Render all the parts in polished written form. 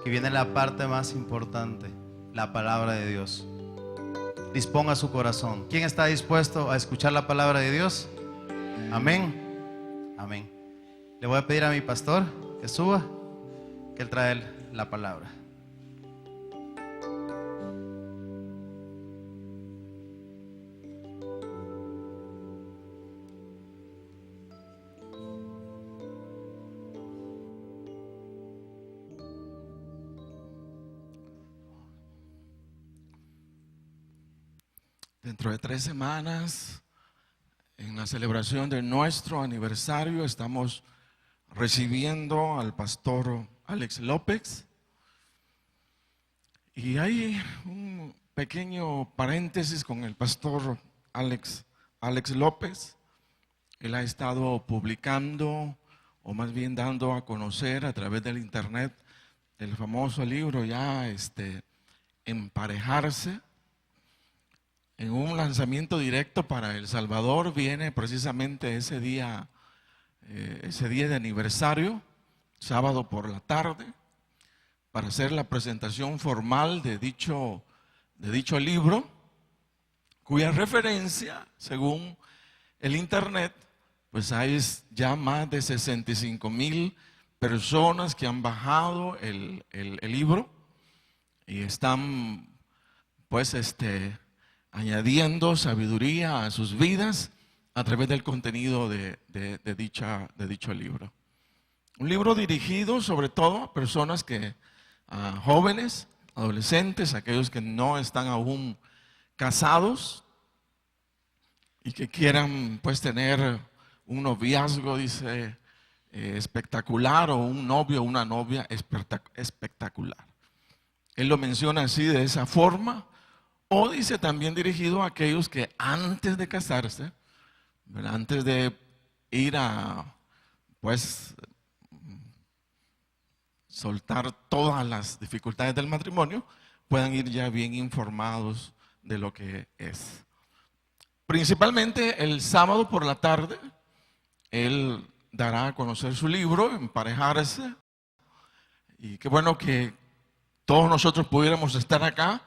Y viene la parte más importante, la palabra de Dios. Disponga su corazón. ¿Quién está dispuesto a escuchar la palabra de Dios? Amén. Amén. Le voy a pedir a mi pastor que suba, que él trae la palabra. Dentro de 3 semanas, en la celebración de nuestro aniversario, estamos recibiendo al pastor Alex López. Y hay un pequeño paréntesis con el pastor Alex López. Él ha estado publicando, o más bien dando a conocer a través del internet, el famoso libro ya Emparejarse. En un lanzamiento directo para El Salvador viene precisamente ese día de aniversario, sábado por la tarde, para hacer la presentación formal de dicho libro, cuya referencia, según el internet, pues hay ya más de 65,000 personas que han bajado el libro y están pues añadiendo sabiduría a sus vidas a través del contenido de dicho libro. Un libro dirigido sobre todo a personas a jóvenes, adolescentes, aquellos que no están aún casados y que quieran pues tener un noviazgo, espectacular, o un novio o una novia espectacular. Él lo menciona así, de esa forma. O dice también dirigido a aquellos que antes de casarse, ¿verdad?, antes de ir a pues soltar todas las dificultades del matrimonio, puedan ir ya bien informados de lo que es. Principalmente el sábado por la tarde, él dará a conocer su libro, Emparejarse. Y qué bueno que todos nosotros pudiéramos estar acá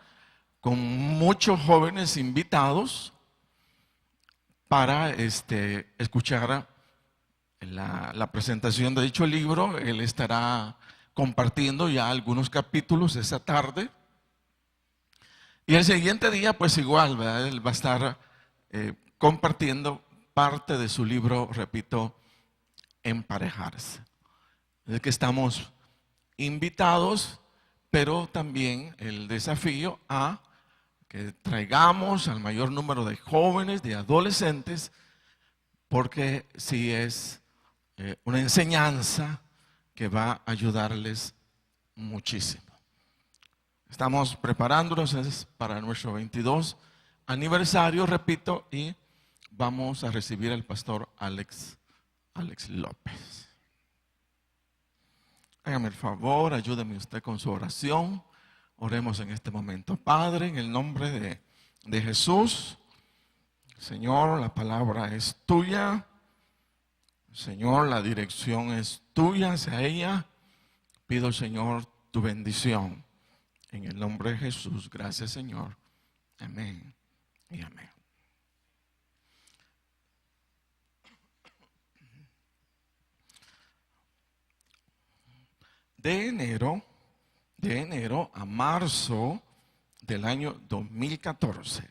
con muchos jóvenes invitados para escuchar la presentación de dicho libro. Él estará compartiendo ya algunos capítulos esa tarde. Y el siguiente día, pues igual, ¿verdad?, él va a estar compartiendo parte de su libro, repito, Emparejarse. Es que estamos invitados, pero también el desafío a que traigamos al mayor número de jóvenes, de adolescentes, porque sí es una enseñanza que va a ayudarles muchísimo. Estamos preparándonos para nuestro 22 aniversario, repito, y vamos a recibir al pastor Alex López. Hágame el favor, ayúdeme usted con su oración. Oremos en este momento. Padre, en el nombre de Jesús, Señor, la palabra es tuya. Señor, la dirección es tuya hacia ella. Pido, Señor, tu bendición. En el nombre de Jesús, gracias, Señor. Amén y amén. De enero a marzo del año 2014,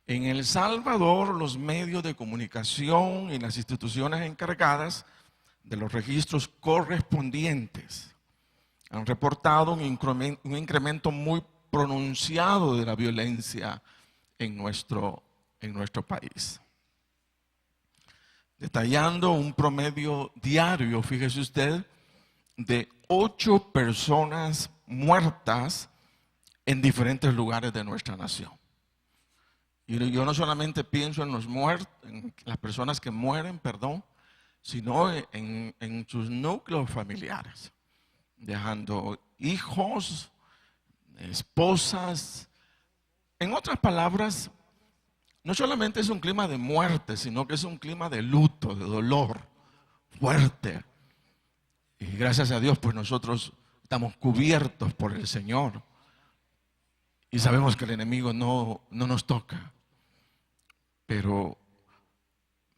en El Salvador, los medios de comunicación y las instituciones encargadas de los registros correspondientes han reportado un incremento muy pronunciado de la violencia en nuestro país. Detallando un promedio diario, fíjese usted, de 8 personas muertas en diferentes lugares de nuestra nación. Y yo no solamente pienso en en las personas que mueren, sino en sus núcleos familiares, dejando hijos, esposas. En otras palabras, no solamente es un clima de muerte, sino que es un clima de luto, de dolor fuerte. Y gracias a Dios, pues nosotros estamos cubiertos por el Señor y sabemos que el enemigo no nos toca, pero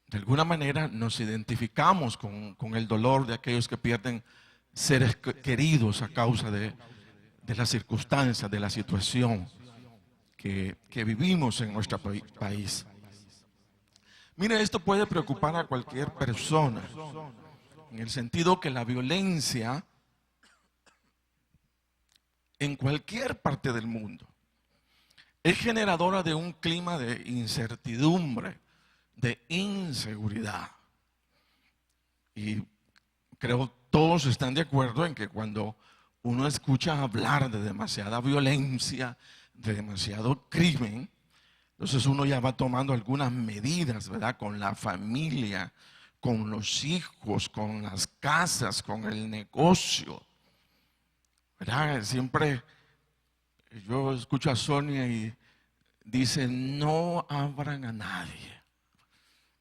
de alguna manera nos identificamos con el dolor de aquellos que pierden seres queridos a causa de las circunstancias, de la situación que vivimos en nuestro país. Mire, esto puede preocupar a cualquier persona, en el sentido que la violencia en cualquier parte del mundo es generadora de un clima de incertidumbre, de inseguridad. Y creo todos están de acuerdo en que cuando uno escucha hablar de demasiada violencia, de demasiado crimen, entonces uno ya va tomando algunas medidas, ¿verdad? Con la familia, con los hijos, con las casas, con el negocio, ¿verdad? Siempre yo escucho a Sonia y dice, no abran a nadie,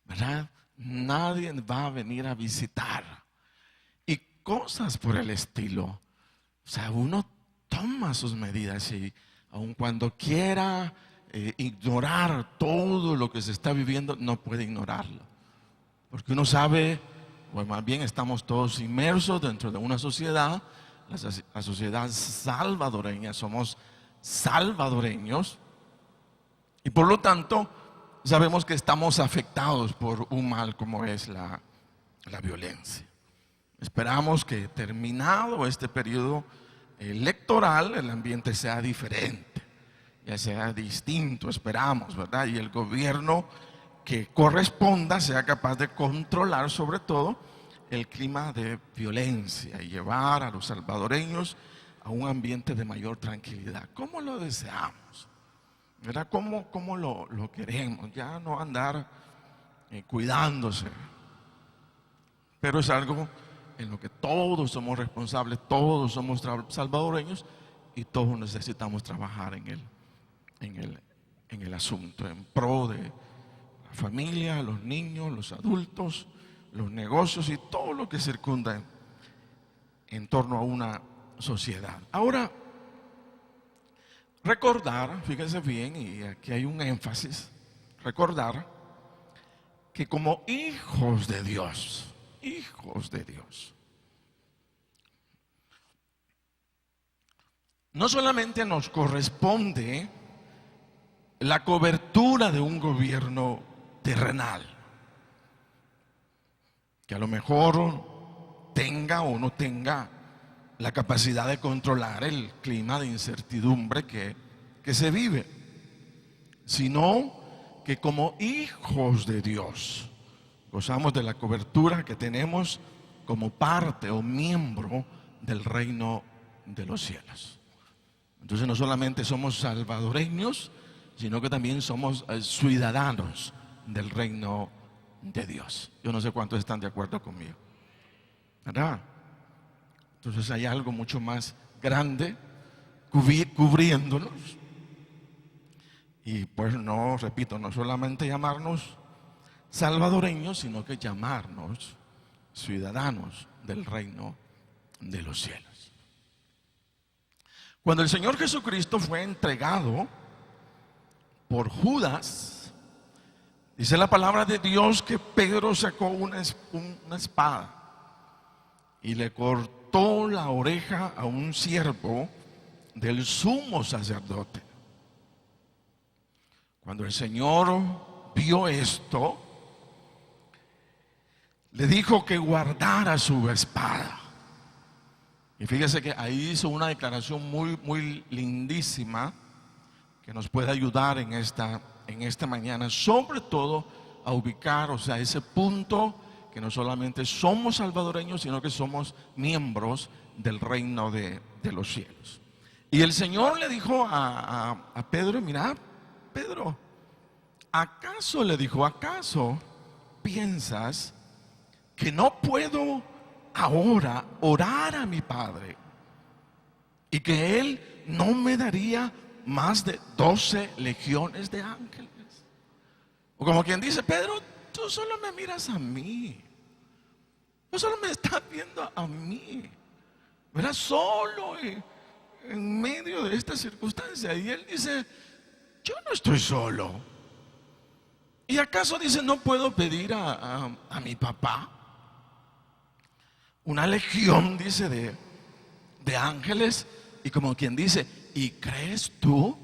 ¿verdad? Nadie va a venir a visitar. Y cosas por el estilo. O sea, uno toma sus medidas y aun cuando quiera ignorar todo lo que se está viviendo, no puede ignorarlo. Porque uno sabe, o más bien estamos todos inmersos dentro de una sociedad, la sociedad salvadoreña, somos salvadoreños, y por lo tanto sabemos que estamos afectados por un mal como es la violencia. Esperamos que terminado este periodo electoral el ambiente sea diferente, ya sea distinto, esperamos, ¿verdad? Y el gobierno que corresponda sea capaz de controlar sobre todo el clima de violencia y llevar a los salvadoreños a un ambiente de mayor tranquilidad. ¿Cómo lo deseamos? ¿Verdad? ¿Cómo lo queremos? Ya no andar cuidándose. Pero es algo en lo que todos somos responsables, todos somos salvadoreños y todos necesitamos trabajar en el asunto, en pro de la familia, los niños, los adultos, los negocios y todo lo que circunda en torno a una sociedad. Ahora, recordar, fíjense bien, y aquí hay un énfasis, recordar que como hijos de Dios, no solamente nos corresponde la cobertura de un gobierno terrenal, que a lo mejor tenga o no tenga la capacidad de controlar el clima de incertidumbre que se vive, sino que como hijos de Dios gozamos de la cobertura que tenemos como parte o miembro del reino de los cielos. Entonces no solamente somos salvadoreños, sino que también somos ciudadanos del reino de Dios. Yo no sé cuántos están de acuerdo conmigo, ¿verdad? Entonces hay algo mucho más grande cubriéndonos. Y pues no, repito, no solamente llamarnos salvadoreños, sino que llamarnos ciudadanos del reino de los cielos. Cuando el Señor Jesucristo fue entregado por Judas, dice la palabra de Dios que Pedro sacó una espada y le cortó la oreja a un siervo del sumo sacerdote. Cuando el Señor vio esto, le dijo que guardara su espada. Y fíjese que ahí hizo una declaración muy lindísima que nos puede ayudar en esta mañana, sobre todo a ubicar, o sea, ese punto que no solamente somos salvadoreños, sino que somos miembros del reino de los cielos. Y el Señor le dijo a Pedro, mira, Pedro, ¿acaso le dijo, acaso piensas que no puedo ahora orar a mi Padre y que Él no me daría más de 12 legiones de ángeles? O como quien dice, Pedro, tú solo me miras a mí, tú solo me estás viendo a mí. ¿verdad? Solo en medio de esta circunstancia. Y él dice, yo no estoy solo. ¿Y acaso dice, no puedo pedir a mi papá una legión, dice, de ángeles? Y como quien dice, ¿y crees tú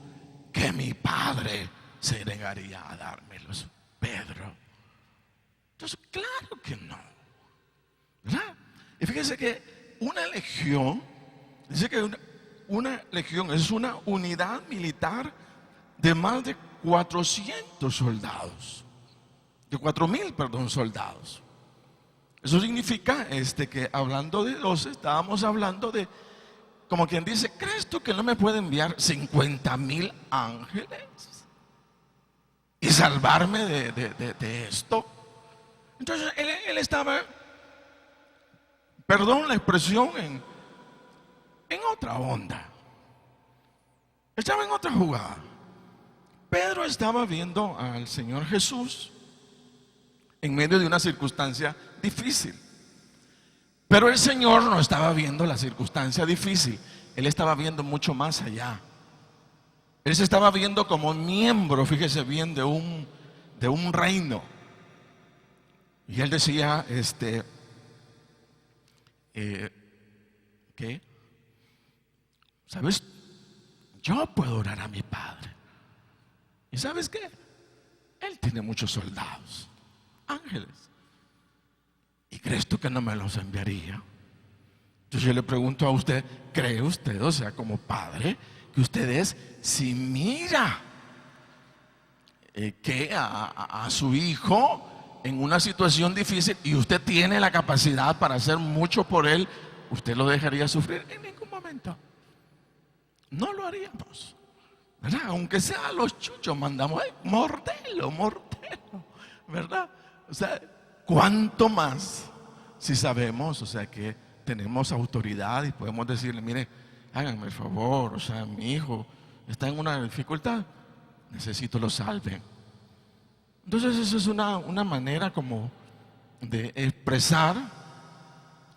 que mi padre se negaría a dármelos, Pedro? Entonces, claro que no, ¿verdad? Y fíjense que una legión, dice que una legión es una unidad militar de más de 400 soldados, de 4,000, perdón, soldados. Eso significa que hablando de 12, estábamos hablando de, como quien dice, ¿crees tú que no me puede enviar 50,000 ángeles y salvarme de esto? Entonces él estaba, perdón la expresión, en otra onda. Estaba en otra jugada. Pedro estaba viendo al Señor Jesús en medio de una circunstancia difícil. Pero el Señor no estaba viendo la circunstancia difícil. Él estaba viendo mucho más allá. Él se estaba viendo como miembro, fíjese bien, de un reino. Y él decía, ¿qué? ¿Sabes? Yo puedo orar a mi Padre. ¿Y sabes qué? Él tiene muchos soldados, ángeles. ¿Y crees tú que no me los enviaría? Entonces yo le pregunto a usted, ¿cree usted, o sea, como padre, que usted es, si mira que a su hijo en una situación difícil y usted tiene la capacidad para hacer mucho por él, usted lo dejaría sufrir? En ningún momento. No lo haríamos, ¿verdad? Aunque sea los chuchos, mandamos, mordelo, ¿verdad? O sea, ¿cuánto más si sabemos, o sea, que tenemos autoridad y podemos decirle, mire, háganme el favor, o sea, mi hijo está en una dificultad, necesito lo salven? Entonces eso es una manera como de expresar,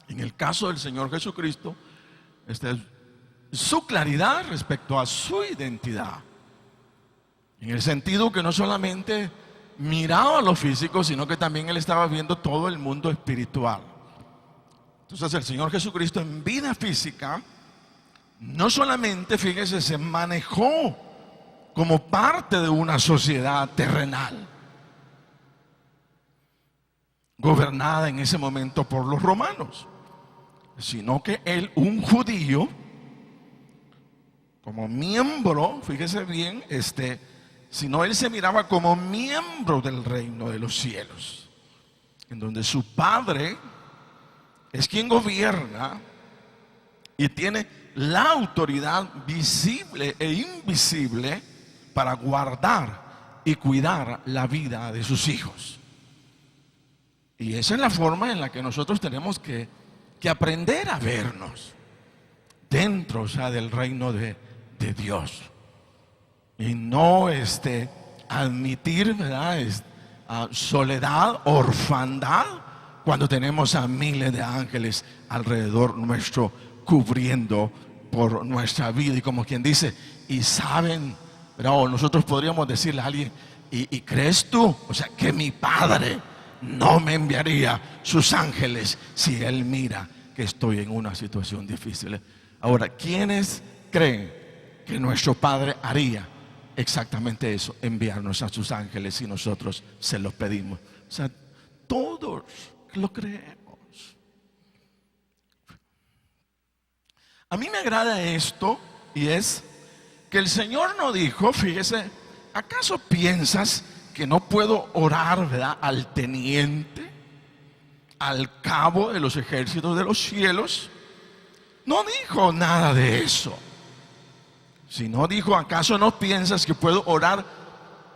en el caso del Señor Jesucristo, su claridad respecto a su identidad, en el sentido que no solamente miraba lo físico, sino que también él estaba viendo todo el mundo espiritual. Entonces el Señor Jesucristo en vida física no solamente, fíjese, se manejó como parte de una sociedad terrenal, gobernada en ese momento por los romanos, sino que él, un judío, como miembro, fíjese bien, sino él se miraba como miembro del reino de los cielos, en donde su Padre es quien gobierna y tiene la autoridad visible e invisible para guardar y cuidar la vida de sus hijos. Y esa es la forma en la que nosotros tenemos que aprender a vernos dentro, o sea, del reino de Dios. Y no admitir, ¿verdad?, soledad, orfandad, cuando tenemos a miles de ángeles alrededor nuestro, cubriendo por nuestra vida. Y como quien dice, y saben, ¿verdad?, o nosotros podríamos decirle a alguien, ¿y crees tú, o sea, que mi Padre no me enviaría sus ángeles si Él mira que estoy en una situación difícil? Ahora, ¿quiénes creen que nuestro Padre haría exactamente eso? Enviarnos a sus ángeles si nosotros se los pedimos. O sea, todos lo creemos. A mí me agrada esto, y es que el Señor no dijo, fíjese, ¿acaso piensas que no puedo orar, ¿verdad?, al teniente, al cabo de los ejércitos de los cielos? No dijo nada de eso, sino dijo, ¿acaso no piensas que puedo orar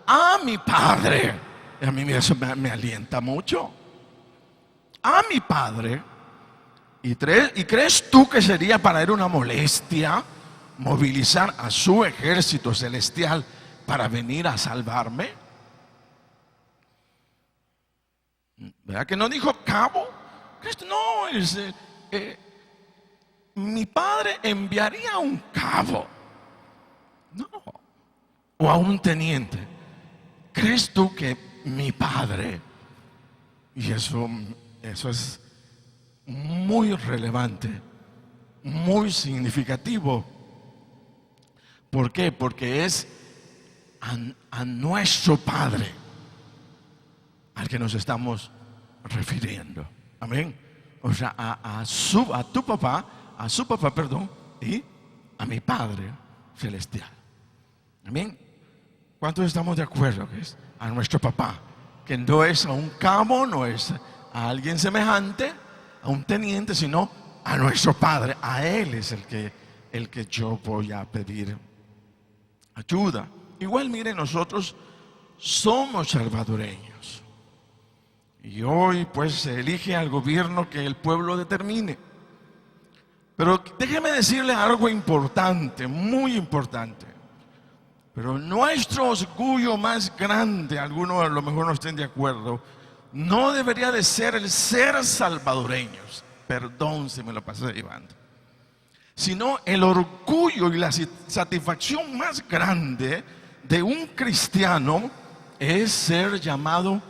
a mi Padre? Y a mí eso me alienta mucho. A mi Padre. ¿Y crees tú que sería para él una molestia movilizar a su ejército celestial para venir a salvarme? ¿Verdad que no dijo cabo? No, es mi padre enviaría a un cabo, no, o a un teniente. ¿Crees tú que mi padre? Y eso es muy relevante, muy significativo. ¿Por qué? Porque es a nuestro Padre al que nos estamos refiriendo. Amén. O sea, a su papá, perdón, y a mi Padre celestial. Amén. ¿Cuántos estamos de acuerdo que es a nuestro papá? Que no es a un cabo, no es a alguien semejante, a un teniente, sino a nuestro Padre. A Él es el que yo voy a pedir ayuda. Igual, miren, nosotros somos salvadoreños. Y hoy pues se elige al gobierno que el pueblo determine. Pero déjeme decirle algo importante, muy importante. Pero nuestro orgullo más grande, algunos a lo mejor no estén de acuerdo, no debería de ser el ser salvadoreños. Perdón si me lo pasé llevando. Sino el orgullo y la satisfacción más grande de un cristiano es ser llamado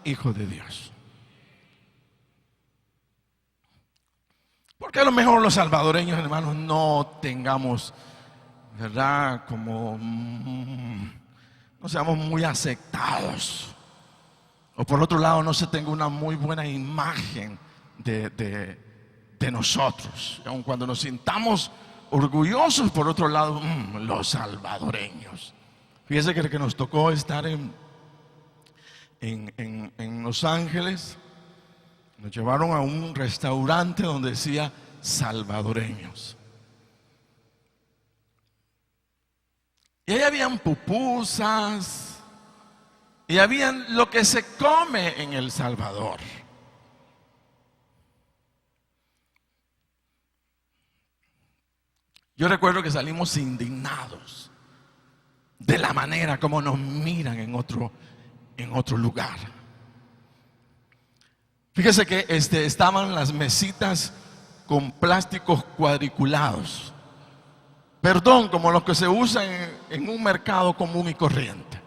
hijo de Dios. Porque a lo mejor los salvadoreños, hermanos, no tengamos, ¿verdad? Como no seamos muy aceptados. O por otro lado, no se tenga una muy buena imagen de nosotros. Aun cuando nos sintamos orgullosos, por otro lado, los salvadoreños. Fíjese que nos tocó estar en Los Ángeles. Nos llevaron a un restaurante donde decía salvadoreños. Y ahí habían pupusas. Y habían lo que se come en El Salvador. Yo recuerdo que salimos indignados de la manera como nos miran en otro lugar. Fíjese que estaban las mesitas con plásticos cuadriculados. Perdón, como los que se usan en un mercado común y corriente.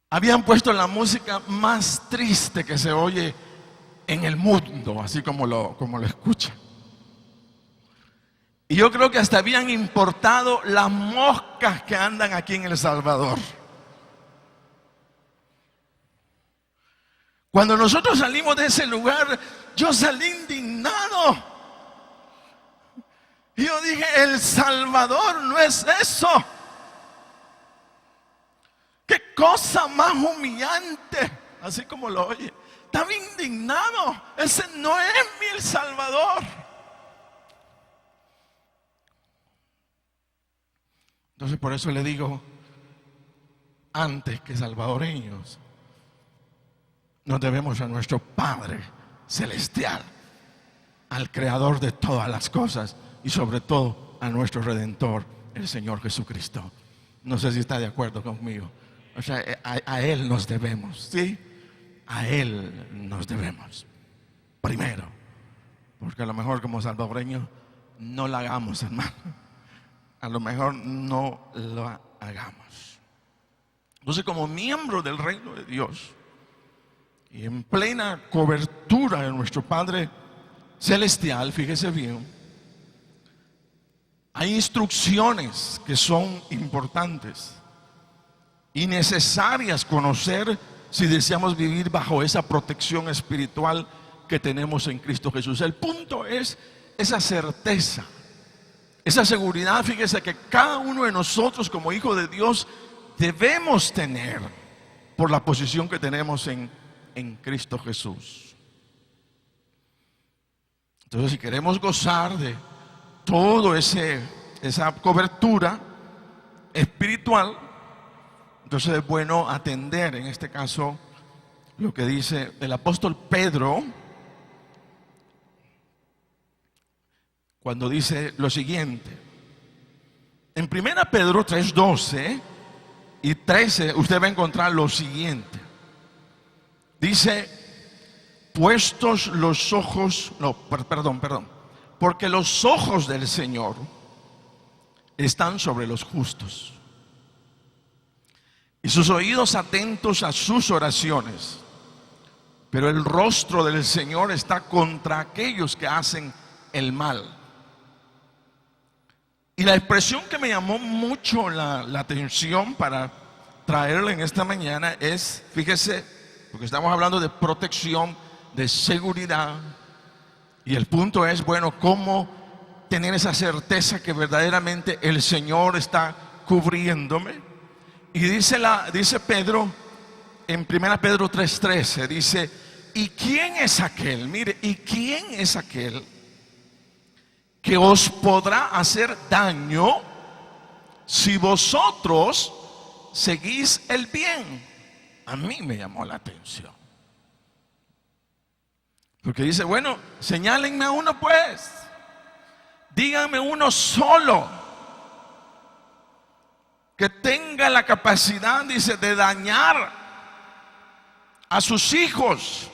Habían puesto la música más triste que se oye en el mundo, así como lo escuchan. Y yo creo que hasta habían importado las moscas que andan aquí en El Salvador. Cuando nosotros salimos de ese lugar, yo salí indignado. Y yo dije, El Salvador no es eso. Qué cosa más humillante, así como lo oye. Estaba indignado. Ese no es mi El Salvador. Entonces por eso le digo, antes que salvadoreños, nos debemos a nuestro Padre Celestial, al Creador de todas las cosas y sobre todo a nuestro Redentor, el Señor Jesucristo. No sé si está de acuerdo conmigo. O sea, a Él nos debemos, ¿sí? A Él nos debemos. Primero, porque a lo mejor como salvadoreños no la hagamos, hermano. A lo mejor no lo hagamos. Entonces, como miembro del reino de Dios y en plena cobertura de nuestro Padre Celestial, fíjese bien, hay instrucciones que son importantes y necesarias conocer si deseamos vivir bajo esa protección espiritual que tenemos en Cristo Jesús. El punto es esa certeza, esa seguridad, fíjese, que cada uno de nosotros como hijo de Dios debemos tener por la posición que tenemos en Cristo Jesús. Entonces, si queremos gozar de todo esa cobertura espiritual, entonces es bueno atender en este caso lo que dice el apóstol Pedro cuando dice lo siguiente. En 1 Pedro 3:12 y 13 usted va a encontrar lo siguiente. Dice: puestos los ojos, no, perdón, porque los ojos del Señor están sobre los justos y sus oídos atentos a sus oraciones, pero el rostro del Señor está contra aquellos que hacen el mal. Y la expresión que me llamó mucho la atención para traerla en esta mañana es, fíjese, porque estamos hablando de protección, de seguridad, y el punto es, bueno, cómo tener esa certeza que verdaderamente el Señor está cubriéndome. Y dice Pedro en 1 Pedro 3:13, dice: ¿y quién es aquel? Mire, ¿y quién es aquel que os podrá hacer daño si vosotros seguís el bien? A mí me llamó la atención, porque dice, bueno, señálenme a uno pues, díganme uno solo que tenga la capacidad, dice, de dañar a sus hijos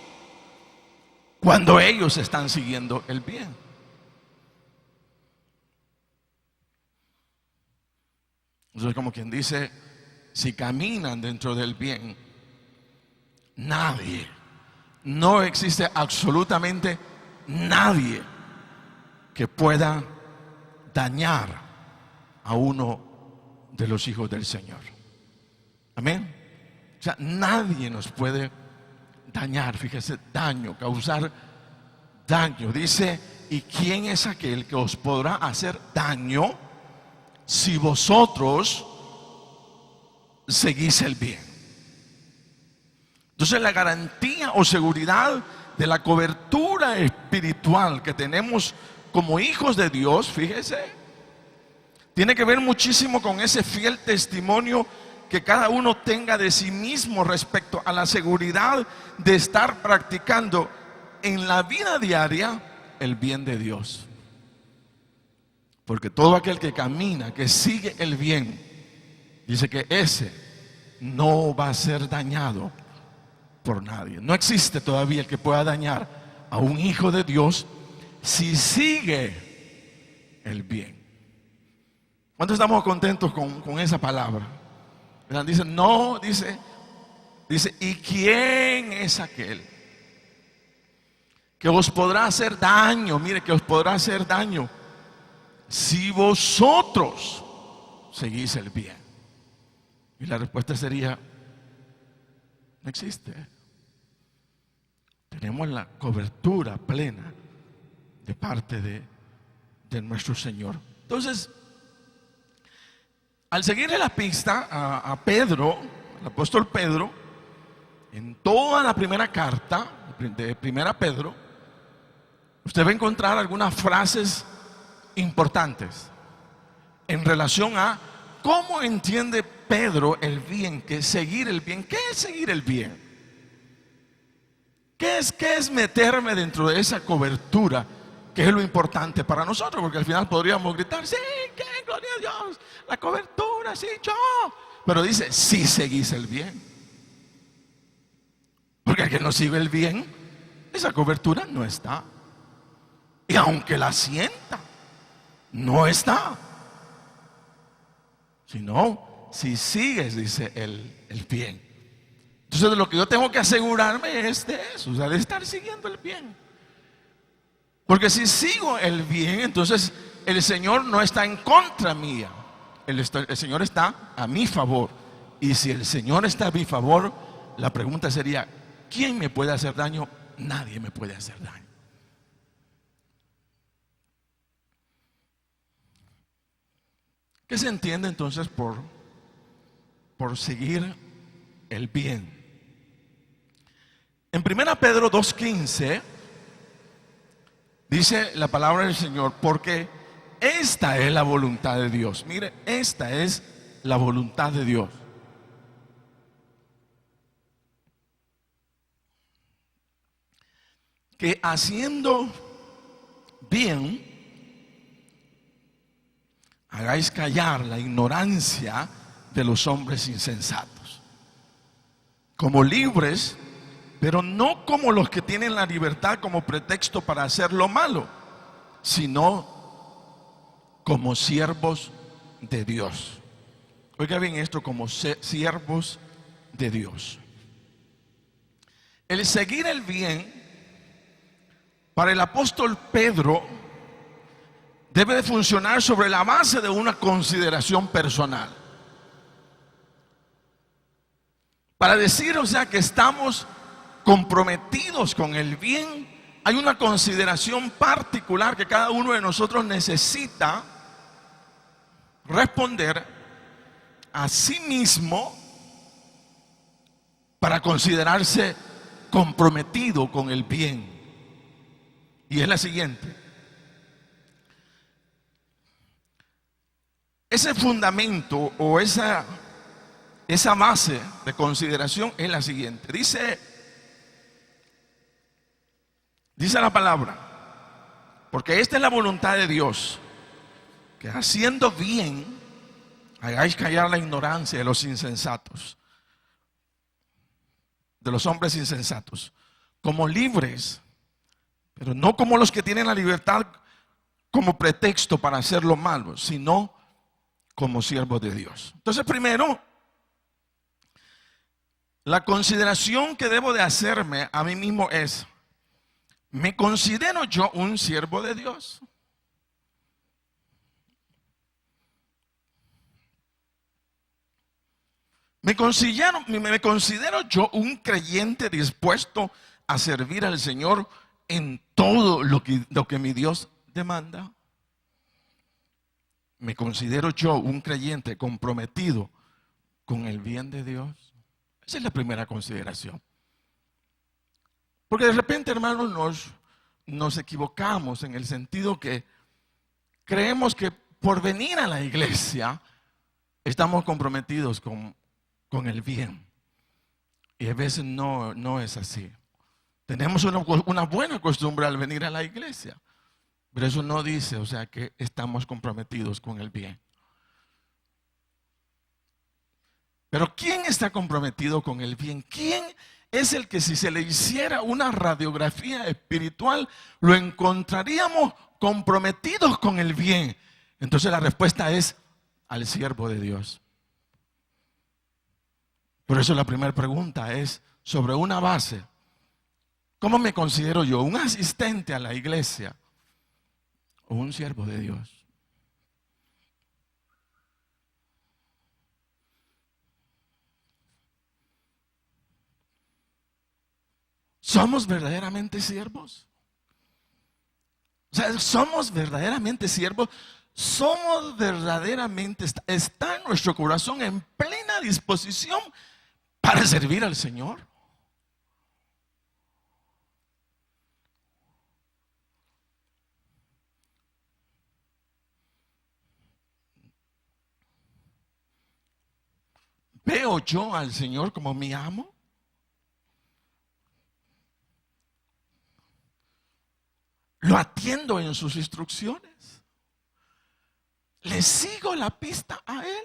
cuando ellos están siguiendo el bien. Entonces, como quien dice, si caminan dentro del bien, nadie, no existe absolutamente nadie que pueda dañar a uno de los hijos del Señor. Amén. O sea, nadie nos puede dañar, fíjese, daño, causar daño. Dice, ¿y quién es aquel que os podrá hacer daño si vosotros seguís el bien? Entonces, la garantía o seguridad de la cobertura espiritual que tenemos como hijos de Dios, fíjese, tiene que ver muchísimo con ese fiel testimonio que cada uno tenga de sí mismo respecto a la seguridad de estar practicando en la vida diaria el bien de Dios. Porque todo aquel que camina, que sigue el bien, dice que ese no va a ser dañado por nadie. No existe todavía el que pueda dañar a un hijo de Dios si sigue el bien. ¿Cuántos estamos contentos con esa palabra? Dice, no, dice, ¿y quién es aquel que os podrá hacer daño? Mire, que os podrá hacer daño si vosotros seguís el bien. Y la respuesta sería, no existe. Tenemos la cobertura plena de parte de nuestro Señor. Entonces, al seguirle la pista a Pedro, al apóstol Pedro, en toda la primera carta de 1 Pedro, usted va a encontrar algunas frases importantes en relación a cómo entiende Pedro el bien, que es seguir el bien. ¿Qué es seguir el bien? ¿Qué es meterme dentro de esa cobertura? Que es lo importante para nosotros, porque al final podríamos gritar, sí, que gloria a Dios, la cobertura, sí, yo. Pero dice, si seguís el bien. Porque el que no sigue el bien, esa cobertura no está. Y aunque la sienta, no está. Sino, si sigues, dice el bien. Entonces, lo que yo tengo que asegurarme es de eso, o sea, de estar siguiendo el bien. Porque si sigo el bien, entonces el Señor no está en contra mía. El Señor está a mi favor. Y si el Señor está a mi favor, la pregunta sería, ¿quién me puede hacer daño? Nadie me puede hacer daño. ¿Qué se entiende entonces por seguir el bien? En 1 Pedro 2:15 dice la palabra del Señor, porque esta es la voluntad de Dios. Mire, esta es la voluntad de Dios. Que haciendo bien, hagáis callar la ignorancia de los hombres insensatos, como libres pero no como los que tienen la libertad como pretexto para hacer lo malo, sino como siervos de Dios. Oiga bien esto, como siervos de Dios. El seguir el bien, para el apóstol Pedro, debe de funcionar sobre la base de una consideración personal. Para decir, o sea, que estamos comprometidos con el bien, hay una consideración particular que cada uno de nosotros necesita responder a sí mismo para considerarse comprometido con el bien. Y es la siguiente: ese fundamento o esa base de consideración es la siguiente. Dice la palabra: porque esta es la voluntad de Dios, que haciendo bien hagáis callar la ignorancia de los insensatos, de los hombres insensatos, como libres, pero no como los que tienen la libertad como pretexto para hacer lo malo, sino como siervos de Dios. Entonces, primero, la consideración que debo de hacerme a mí mismo es: ¿me considero yo un siervo de Dios? ¿Me considero yo un creyente dispuesto a servir al Señor en todo lo que mi Dios demanda? ¿Me considero yo un creyente comprometido con el bien de Dios? Esa es la primera consideración. Porque de repente, hermanos, nos equivocamos en el sentido que creemos que por venir a la iglesia estamos comprometidos con el bien. Y a veces no es así. Tenemos una buena costumbre al venir a la iglesia, pero eso no dice, o sea, que estamos comprometidos con el bien. Pero ¿quién está comprometido con el bien? ¿Quién es el que, si se le hiciera una radiografía espiritual, lo encontraríamos comprometidos con el bien? Entonces la respuesta es: al siervo de Dios. Por eso la primera pregunta es sobre una base: ¿cómo me considero yo? ¿Un asistente a la iglesia o un siervo de Dios? ¿Somos verdaderamente siervos? O sea, ¿somos verdaderamente siervos? ¿Somos verdaderamente, está nuestro corazón en plena disposición para servir al Señor? ¿Veo yo al Señor como mi amo? ¿Lo atiendo en sus instrucciones? ¿Le sigo la pista a Él?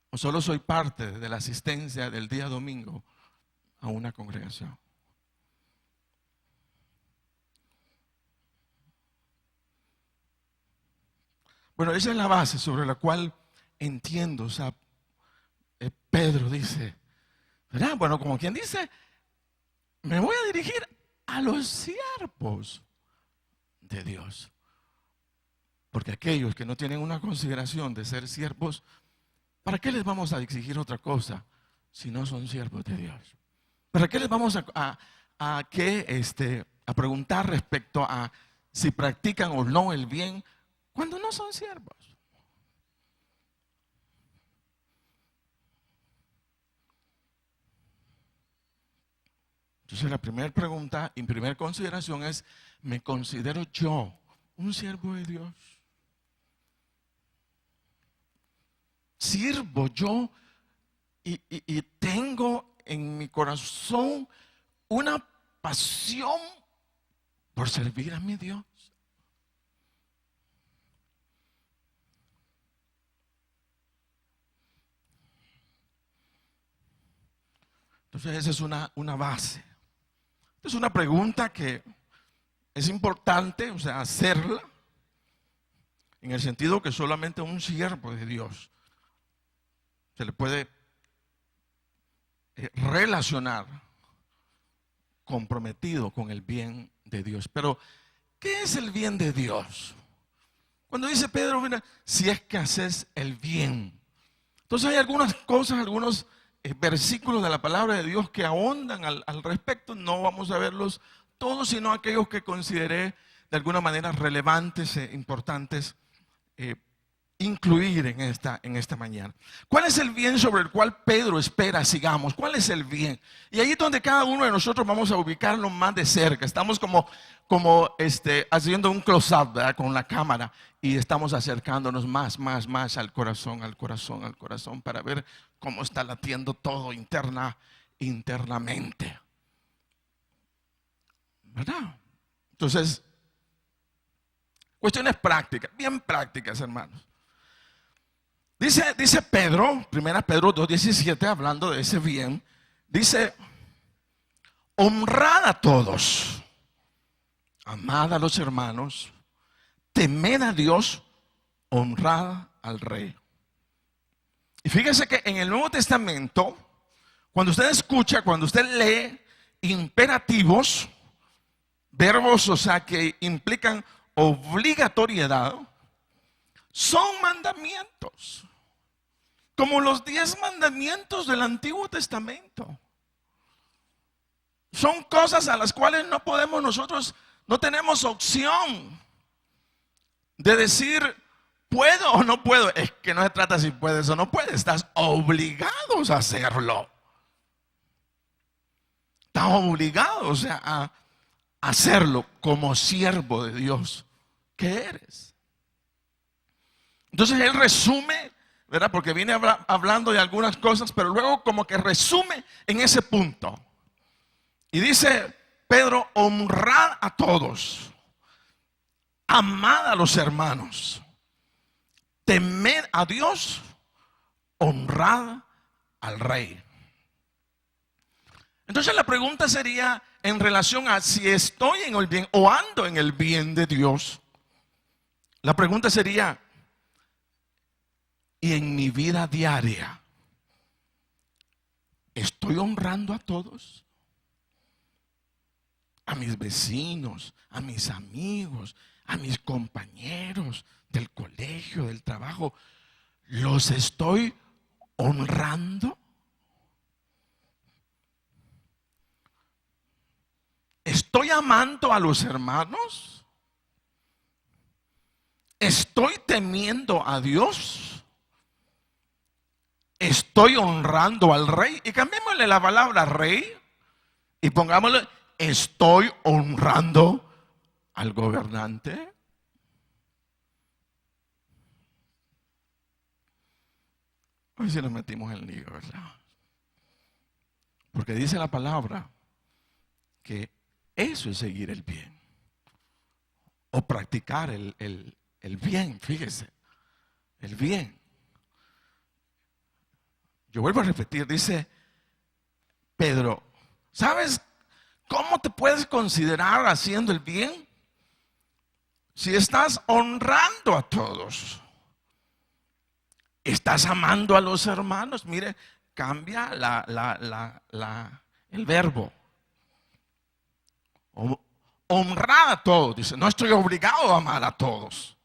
¿O solo soy parte de la asistencia del día domingo a una congregación? Bueno, esa es la base sobre la cual entiendo, o sea, Pedro dice, ¿verdad? Bueno, como quien dice, me voy a dirigir a los siervos de Dios. Porque aquellos que no tienen una consideración de ser siervos, ¿para qué les vamos a exigir otra cosa si no son siervos de Dios? ¿Para qué les vamos a preguntar respecto a si practican o no el bien cuando no son siervos? Entonces la primera pregunta y primera consideración es: ¿me considero yo un siervo de Dios? ¿Sirvo yo y tengo en mi corazón una pasión por servir a mi Dios? Entonces esa es una base. Es una pregunta que es importante, o sea, hacerla, en el sentido que solamente a un siervo de Dios se le puede relacionar comprometido con el bien de Dios. Pero, ¿qué es el bien de Dios? Cuando dice Pedro, mira, si es que haces el bien. Entonces hay algunas cosas, algunos versículos de la palabra de Dios que ahondan al respecto. No vamos a verlos todos, sino aquellos que consideré de alguna manera relevantes e importantes incluir en esta mañana. ¿Cuál es el bien sobre el cual Pedro espera sigamos? ¿Cuál es el bien? Y ahí es donde cada uno de nosotros vamos a ubicarlo más de cerca. Estamos como haciendo un close-up, ¿verdad?, con la cámara, y estamos acercándonos más al corazón para ver cómo está latiendo todo internamente, ¿verdad? Entonces, cuestiones prácticas, bien prácticas, hermanos. Dice Pedro, 1 Pedro 2:17, hablando de ese bien, dice: honrad a todos, amad a los hermanos, temed a Dios, honrad al rey. Y fíjese que en el Nuevo Testamento, cuando usted escucha, cuando usted lee imperativos, verbos, o sea, que implican obligatoriedad, son mandamientos, como los 10 mandamientos del Antiguo Testamento. Son cosas a las cuales no podemos nosotros, no tenemos opción de decir puedo o no puedo. Es que no se trata si puedes o no puedes, estás obligados a hacerlo. Estás obligado, o sea, a hacerlo como siervo de Dios que eres. Entonces él resume, ¿verdad?, porque viene hablando de algunas cosas, pero luego como que resume en ese punto. Y dice Pedro: honrad a todos, amad a los hermanos, temed a Dios, honrad al rey. Entonces la pregunta sería en relación a si estoy en el bien o ando en el bien de Dios. La pregunta sería: ¿y en mi vida diaria estoy honrando a todos? A mis vecinos, a mis amigos, a mis compañeros del colegio, del trabajo, ¿los estoy honrando? ¿Estoy amando a los hermanos? ¿Estoy temiendo a Dios? ¿Estoy honrando al rey? Y cambiémosle la palabra rey y pongámosle: ¿estoy honrando al gobernante? Hoy sí nos metimos en lío, ¿verdad? Porque dice la palabra que eso es seguir el bien o practicar el bien. Fíjese, el bien. Yo vuelvo a repetir, dice Pedro: ¿sabes cómo te puedes considerar haciendo el bien? Si estás honrando a todos, estás amando a los hermanos. Mire, cambia el verbo. Honrar a todos. Dice: no estoy obligado a amar a todos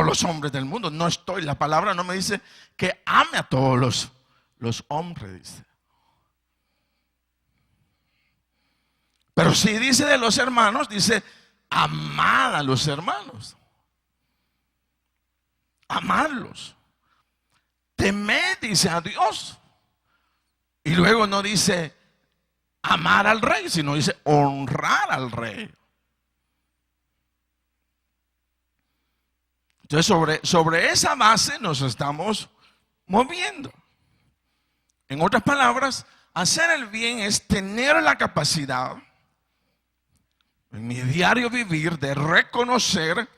los hombres del mundo. No estoy, la palabra no me dice que ame a todos los hombres, dice. Pero sí dice de los hermanos, dice: amad a los hermanos. Amarlos. Temed, dice, a Dios. Y luego no dice amar al rey, sino dice honrar al rey. Entonces sobre esa base nos estamos moviendo. En otras palabras, hacer el bien es tener la capacidad en mi diario vivir de reconocer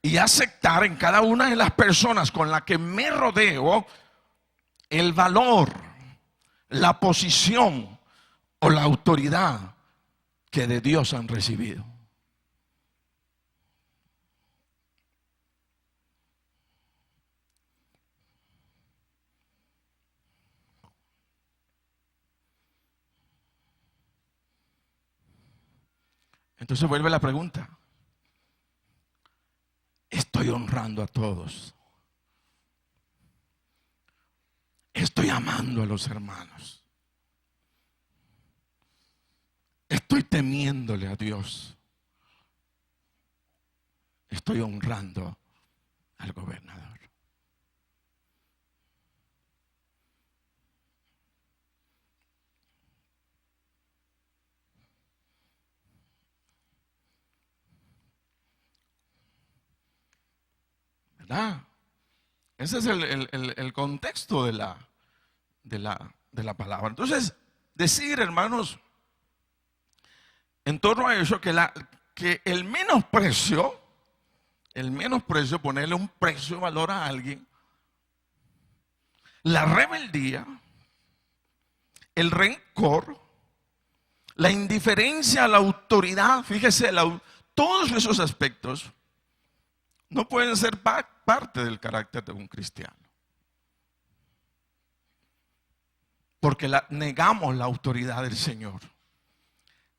y aceptar en cada una de las personas con las que me rodeo el valor, la posición, o la autoridad que de Dios han recibido. Entonces vuelve la pregunta: ¿estoy honrando a todos? ¿Estoy amando a los hermanos? ¿Estoy temiéndole a Dios? ¿Estoy honrando al gobernador? ¿Verdad? Ese es el contexto de la palabra. Entonces, decir, hermanos, en torno a eso, que el menosprecio, ponerle un precio de valor a alguien, la rebeldía, el rencor, la indiferencia a la autoridad, fíjese, todos esos aspectos no pueden ser parte del carácter de un cristiano. Porque negamos la autoridad del Señor.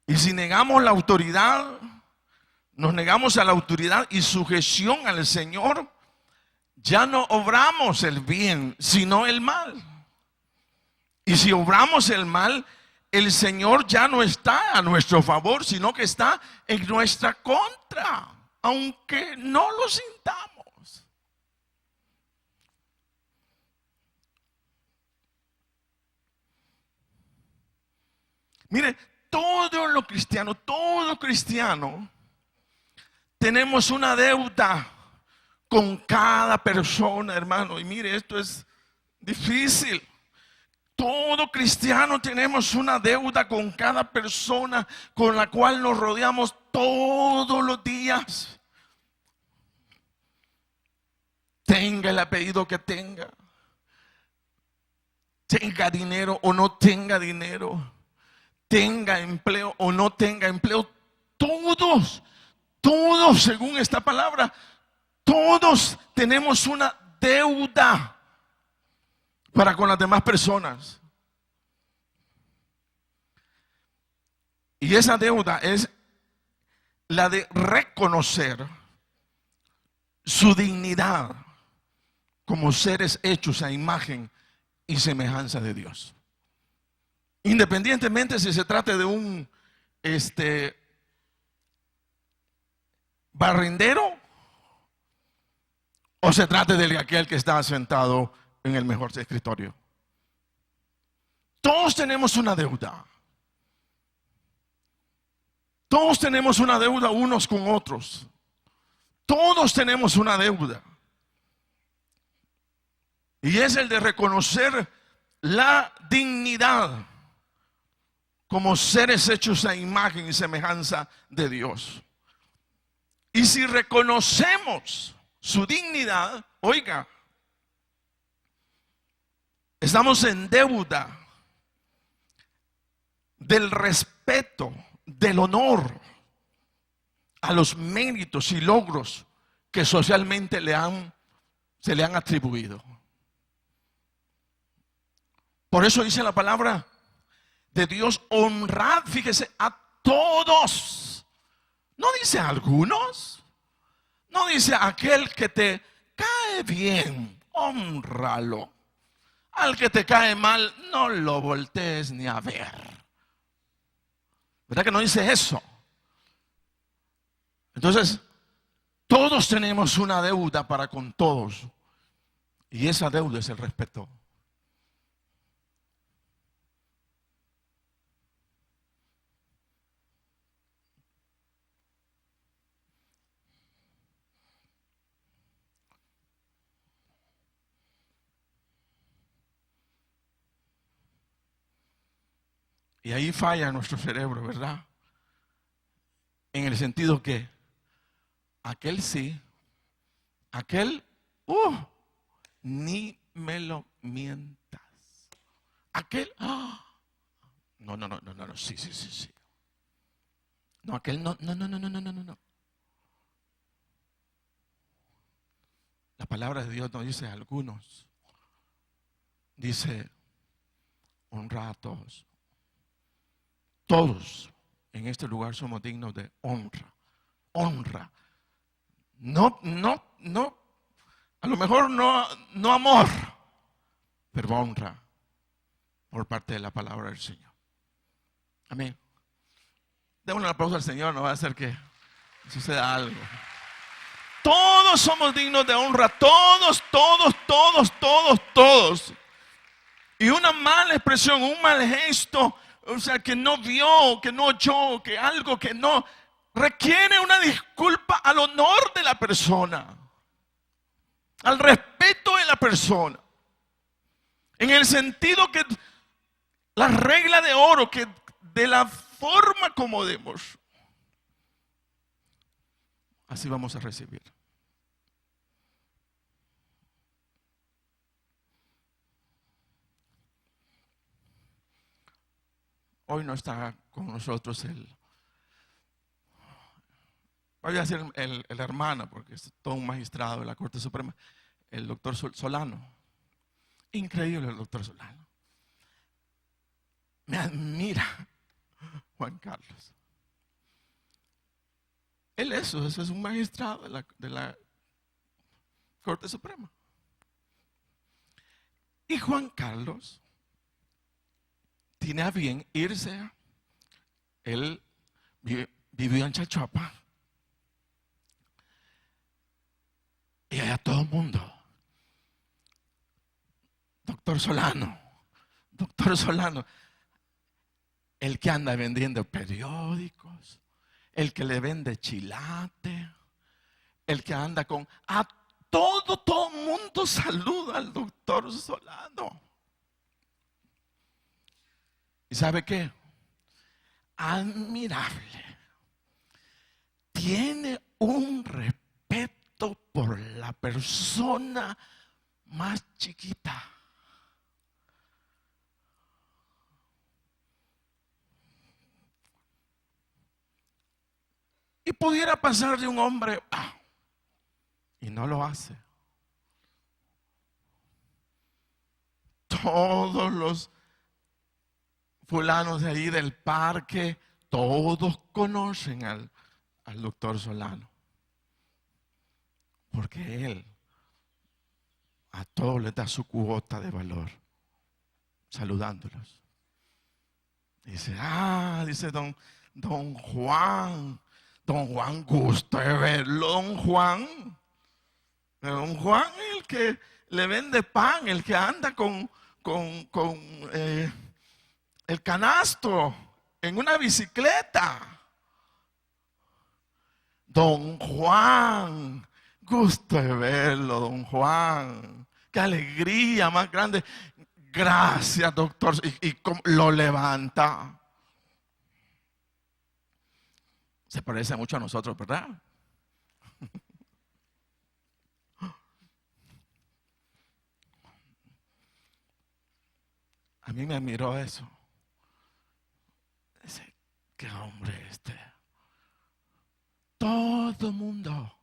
Y si negamos la autoridad, nos negamos a la autoridad y sujeción al Señor, ya no obramos el bien, sino el mal. Y si obramos el mal, el Señor ya no está a nuestro favor, sino que está en nuestra contra, aunque no lo sintamos. Mire, todo cristiano, tenemos una deuda con cada persona, hermano. Y mire, esto es difícil. Todo cristiano tenemos una deuda con cada persona con la cual nos rodeamos todos los días. Tenga el apellido que tenga, tenga dinero o no tenga dinero, tenga empleo o no tenga empleo, todos, según esta palabra, todos tenemos una deuda para con las demás personas. Y esa deuda es la de reconocer su dignidad como seres hechos a imagen y semejanza de Dios. Independientemente si se trate de un barrendero o se trate de aquel que está sentado en el mejor escritorio. Todos tenemos una deuda. Todos tenemos una deuda unos con otros. Todos tenemos una deuda. Y es el de reconocer la dignidad como seres hechos a imagen y semejanza de Dios. Y si reconocemos su dignidad, oiga, estamos en deuda del respeto, del honor a los méritos y logros que socialmente se le han atribuido. Por eso dice la palabra de Dios: honrad, fíjese, a todos. No dice a algunos, no dice a aquel que te cae bien, hónralo. Al que te cae mal, no lo voltees ni a ver. ¿Verdad que no dice eso? Entonces, todos tenemos una deuda para con todos. Y esa deuda es el respeto. Y ahí falla nuestro cerebro, ¿verdad? En el sentido que aquel sí, aquel, ni me lo mientas. Aquel, no, sí. No, aquel no. La palabra de Dios no dice algunos, dice honra a todos. Todos en este lugar somos dignos de honra. Honra. No, a lo mejor no amor, pero honra por parte de la palabra del Señor. Amén. Démosle un aplauso al Señor, no va a hacer que suceda algo. Todos somos dignos de honra, todos. Y una mala expresión, un mal gesto, o sea, que no vio, que no oyó, que algo que no, requiere una disculpa al honor de la persona, al respeto de la persona. En el sentido que la regla de oro, que de la forma como demos, así vamos a recibir. Hoy no está con nosotros voy a decir el hermano, porque es todo un magistrado de la Corte Suprema, el doctor Solano. Increíble el doctor Solano. Me admira Juan Carlos. Él eso es un magistrado de la Corte Suprema. Y Juan Carlos tiene a bien irse. Él vivió en Chachuapa. Y allá todo el mundo. Doctor Solano. El que anda vendiendo periódicos, el que le vende chilate, el que anda con... A todo el mundo saluda al doctor Solano. ¿Y sabe qué? Admirable. Tiene un respeto por la persona más chiquita. Y pudiera pasar de un hombre y no lo hace. Todos los fulanos de ahí del parque, todos conocen al doctor Solano. Porque él a todos les da su cuota de valor, saludándolos. Dice, dice don Juan, gusto de verlo, don Juan es el que le vende pan, el que anda con el canasto en una bicicleta. Don Juan, gusto de verlo, don Juan. Qué alegría más grande. Gracias, doctor. Y lo levanta. Se parece mucho a nosotros, ¿verdad? A mí me admiró eso. Dice, qué hombre este. Todo el mundo.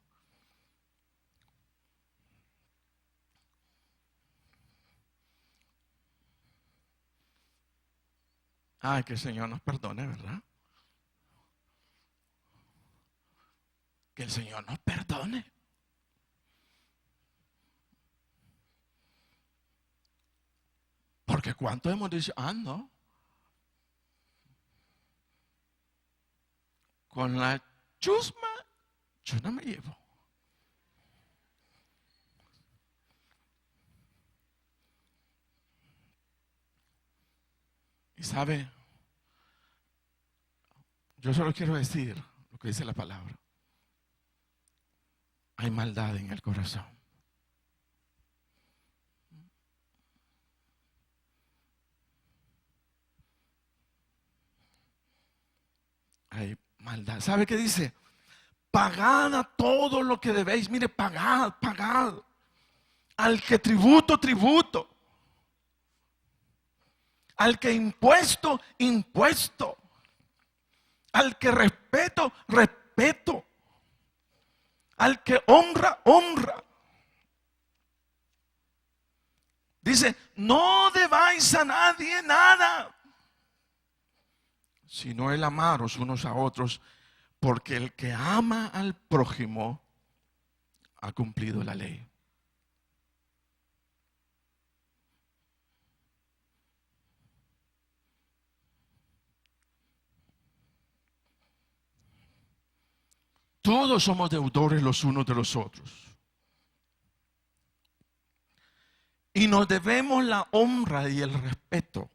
Ay, que el Señor nos perdone, ¿verdad? Que el Señor nos perdone. Porque cuánto hemos dicho, no. Con la chusma, yo no me llevo. Y sabe, yo solo quiero decir lo que dice la palabra. Hay maldad en el corazón. Hay maldad. ¿Sabe qué dice? Pagad a todo lo que debéis. Mire, pagad. Al que tributo. Al que impuesto, impuesto. Al que respeto, respeto. Al que honra, honra. Dice, no debáis a nadie nada, sino el amaros unos a otros, porque el que ama al prójimo ha cumplido la ley. Todos somos deudores los unos de los otros. Y nos debemos la honra y el respeto.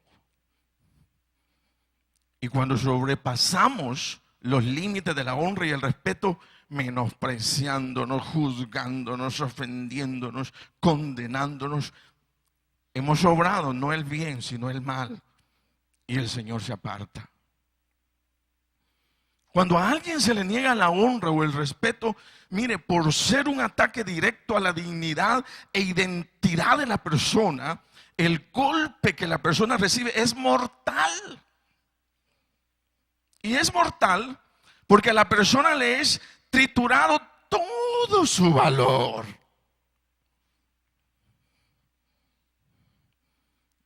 Y cuando sobrepasamos los límites de la honra y el respeto, menospreciándonos, juzgándonos, ofendiéndonos, condenándonos, hemos obrado no el bien, sino el mal. Y el Señor se aparta. Cuando a alguien se le niega la honra o el respeto, mire, por ser un ataque directo a la dignidad e identidad de la persona, el golpe que la persona recibe es mortal. Y es mortal porque a la persona le es triturado todo su valor.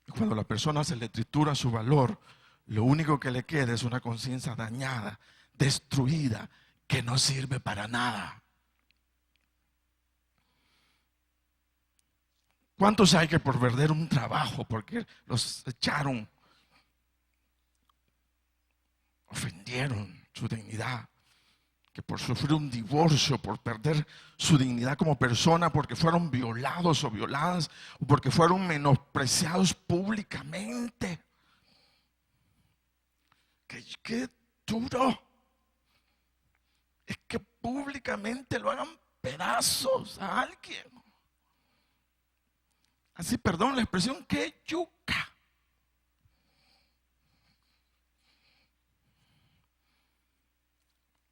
Y cuando a la persona se le tritura su valor, lo único que le queda es una conciencia dañada, destruida, que no sirve para nada. ¿Cuántos hay que por perder un trabajo, porque los echaron, ofendieron su dignidad, que por sufrir un divorcio, por perder su dignidad como persona, porque fueron violados o violadas, o porque fueron menospreciados públicamente? Qué duro es que públicamente lo hagan pedazos a alguien. Así, perdón la expresión, que yuca.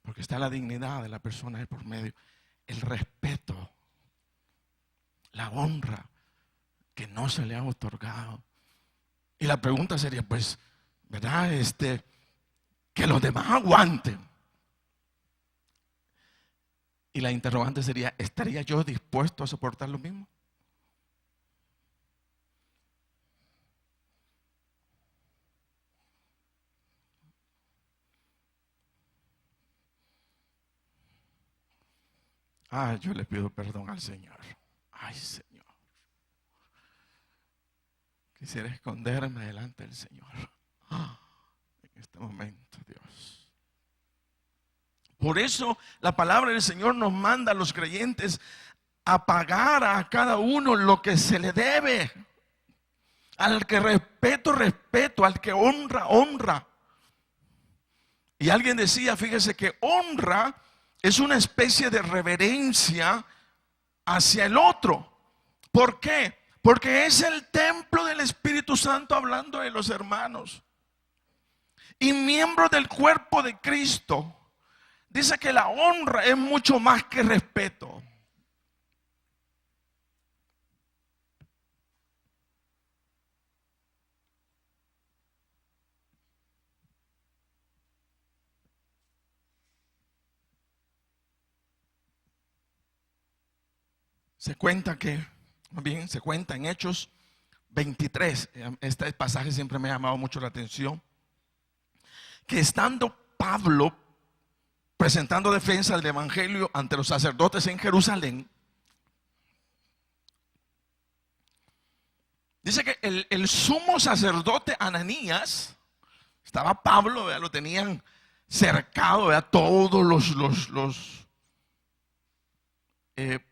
Porque está la dignidad de la persona de por medio, el respeto, la honra que no se le ha otorgado. Y la pregunta sería, pues, ¿verdad? Que los demás aguanten. Y la interrogante sería, ¿estaría yo dispuesto a soportar lo mismo? Yo le pido perdón al Señor. Ay, Señor. Quisiera esconderme delante del Señor. En este momento, Dios. Por eso la palabra del Señor nos manda a los creyentes a pagar a cada uno lo que se le debe. Al que respeto, respeto. Al que honra, honra. Y alguien decía, fíjese que honra es una especie de reverencia hacia el otro. ¿Por qué? Porque es el templo del Espíritu Santo hablando de los hermanos. Y miembros del cuerpo de Cristo. Dice que la honra es mucho más que respeto. Se cuenta se cuenta en Hechos 23, este pasaje siempre me ha llamado mucho la atención, que estando Pablo presentando defensa del evangelio ante los sacerdotes en Jerusalén, dice que el sumo sacerdote Ananías, estaba Pablo, ¿verdad? Lo tenían cercado, ¿verdad? Todos los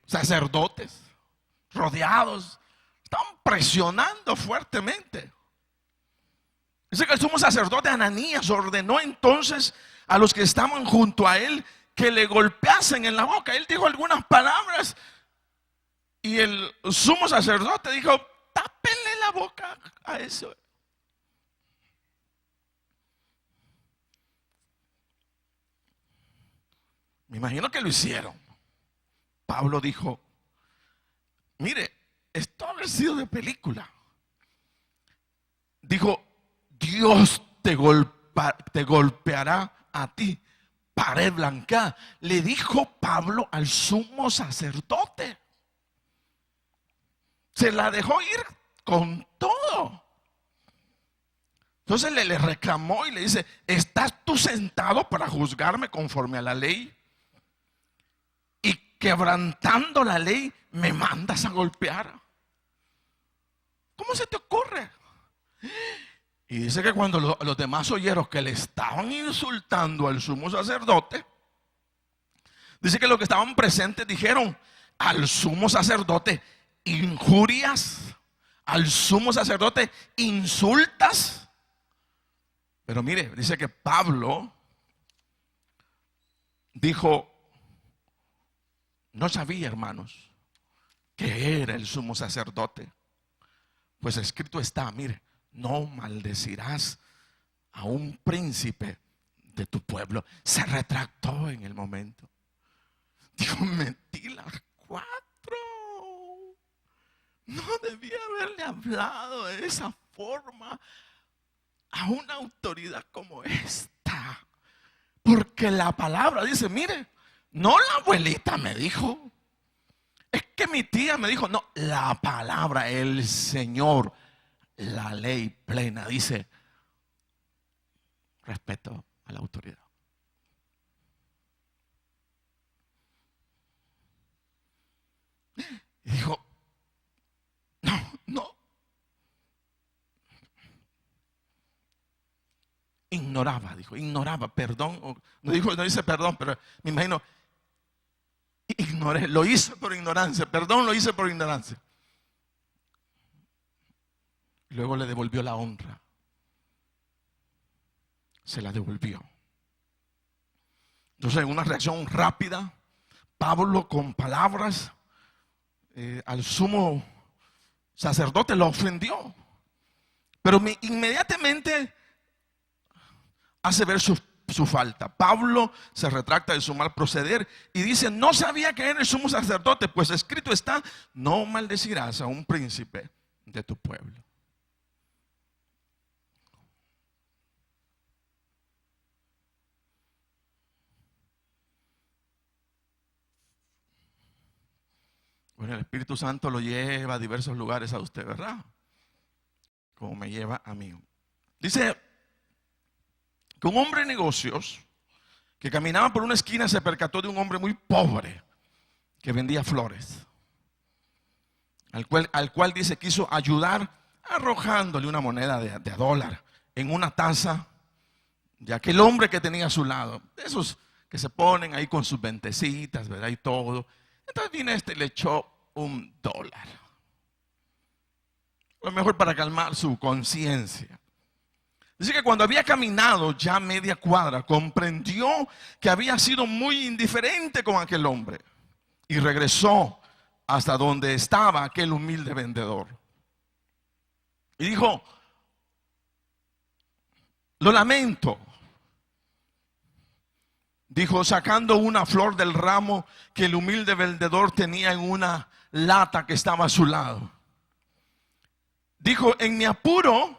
sacerdotes rodeados, estaban presionando fuertemente. Dice que el sumo sacerdote Ananías ordenó entonces a los que estaban junto a él que le golpeasen en la boca. Él dijo algunas palabras y el sumo sacerdote dijo, tápenle la boca a eso. Me imagino que lo hicieron. Pablo dijo, mire, esto ha sido de película. Dijo, Dios te golpeará a ti, pared blanca. Le dijo Pablo al sumo sacerdote. Se la dejó ir con todo. Entonces le reclamó y le dice: ¿estás tú sentado para juzgarme conforme a la ley? Y quebrantando la ley me mandas a golpear. ¿Cómo se te ocurre? Y dice que cuando los demás oyeron que le estaban insultando al sumo sacerdote, dice que los que estaban presentes dijeron al sumo sacerdote: injurias, al sumo sacerdote insultas. Pero mire, dice que Pablo dijo: no sabía, hermanos, que era el sumo sacerdote. Pues escrito está, mire, no maldecirás a un príncipe de tu pueblo. Se retractó en el momento. Dijo: metí las 4. No debía haberle hablado de esa forma a una autoridad como esta. Porque la palabra dice, mire, no la abuelita me dijo, es que mi tía me dijo, no, la palabra, el Señor, la ley plena dice: respeto a la autoridad. Y dijo: no. Ignoraba, perdón. No dice perdón, pero me imagino, ignoré, lo hice por ignorancia, perdón, lo hice por ignorancia. Luego le devolvió la honra. Se la devolvió. Entonces, en una reacción rápida, Pablo, con palabras al sumo sacerdote, lo ofendió. Pero inmediatamente hace ver su falta. Pablo se retracta de su mal proceder y dice: no sabía que era el sumo sacerdote, pues escrito está: no maldecirás a un príncipe de tu pueblo. Bueno, el Espíritu Santo lo lleva a diversos lugares a usted, ¿verdad? Como me lleva a mí. Dice que un hombre de negocios que caminaba por una esquina se percató de un hombre muy pobre que vendía flores, al cual dice quiso ayudar arrojándole una moneda de $1 en una taza de aquel hombre que tenía a su lado, esos que se ponen ahí con sus ventecitas, ¿verdad? Y todo. Entonces viene y le echó $1. A lo mejor para calmar su conciencia. Dice que cuando había caminado ya media cuadra, comprendió que había sido muy indiferente con aquel hombre y regresó hasta donde estaba aquel humilde vendedor. Y dijo: lo lamento. Dijo, sacando una flor del ramo que el humilde vendedor tenía en una lata que estaba a su lado. Dijo: en mi apuro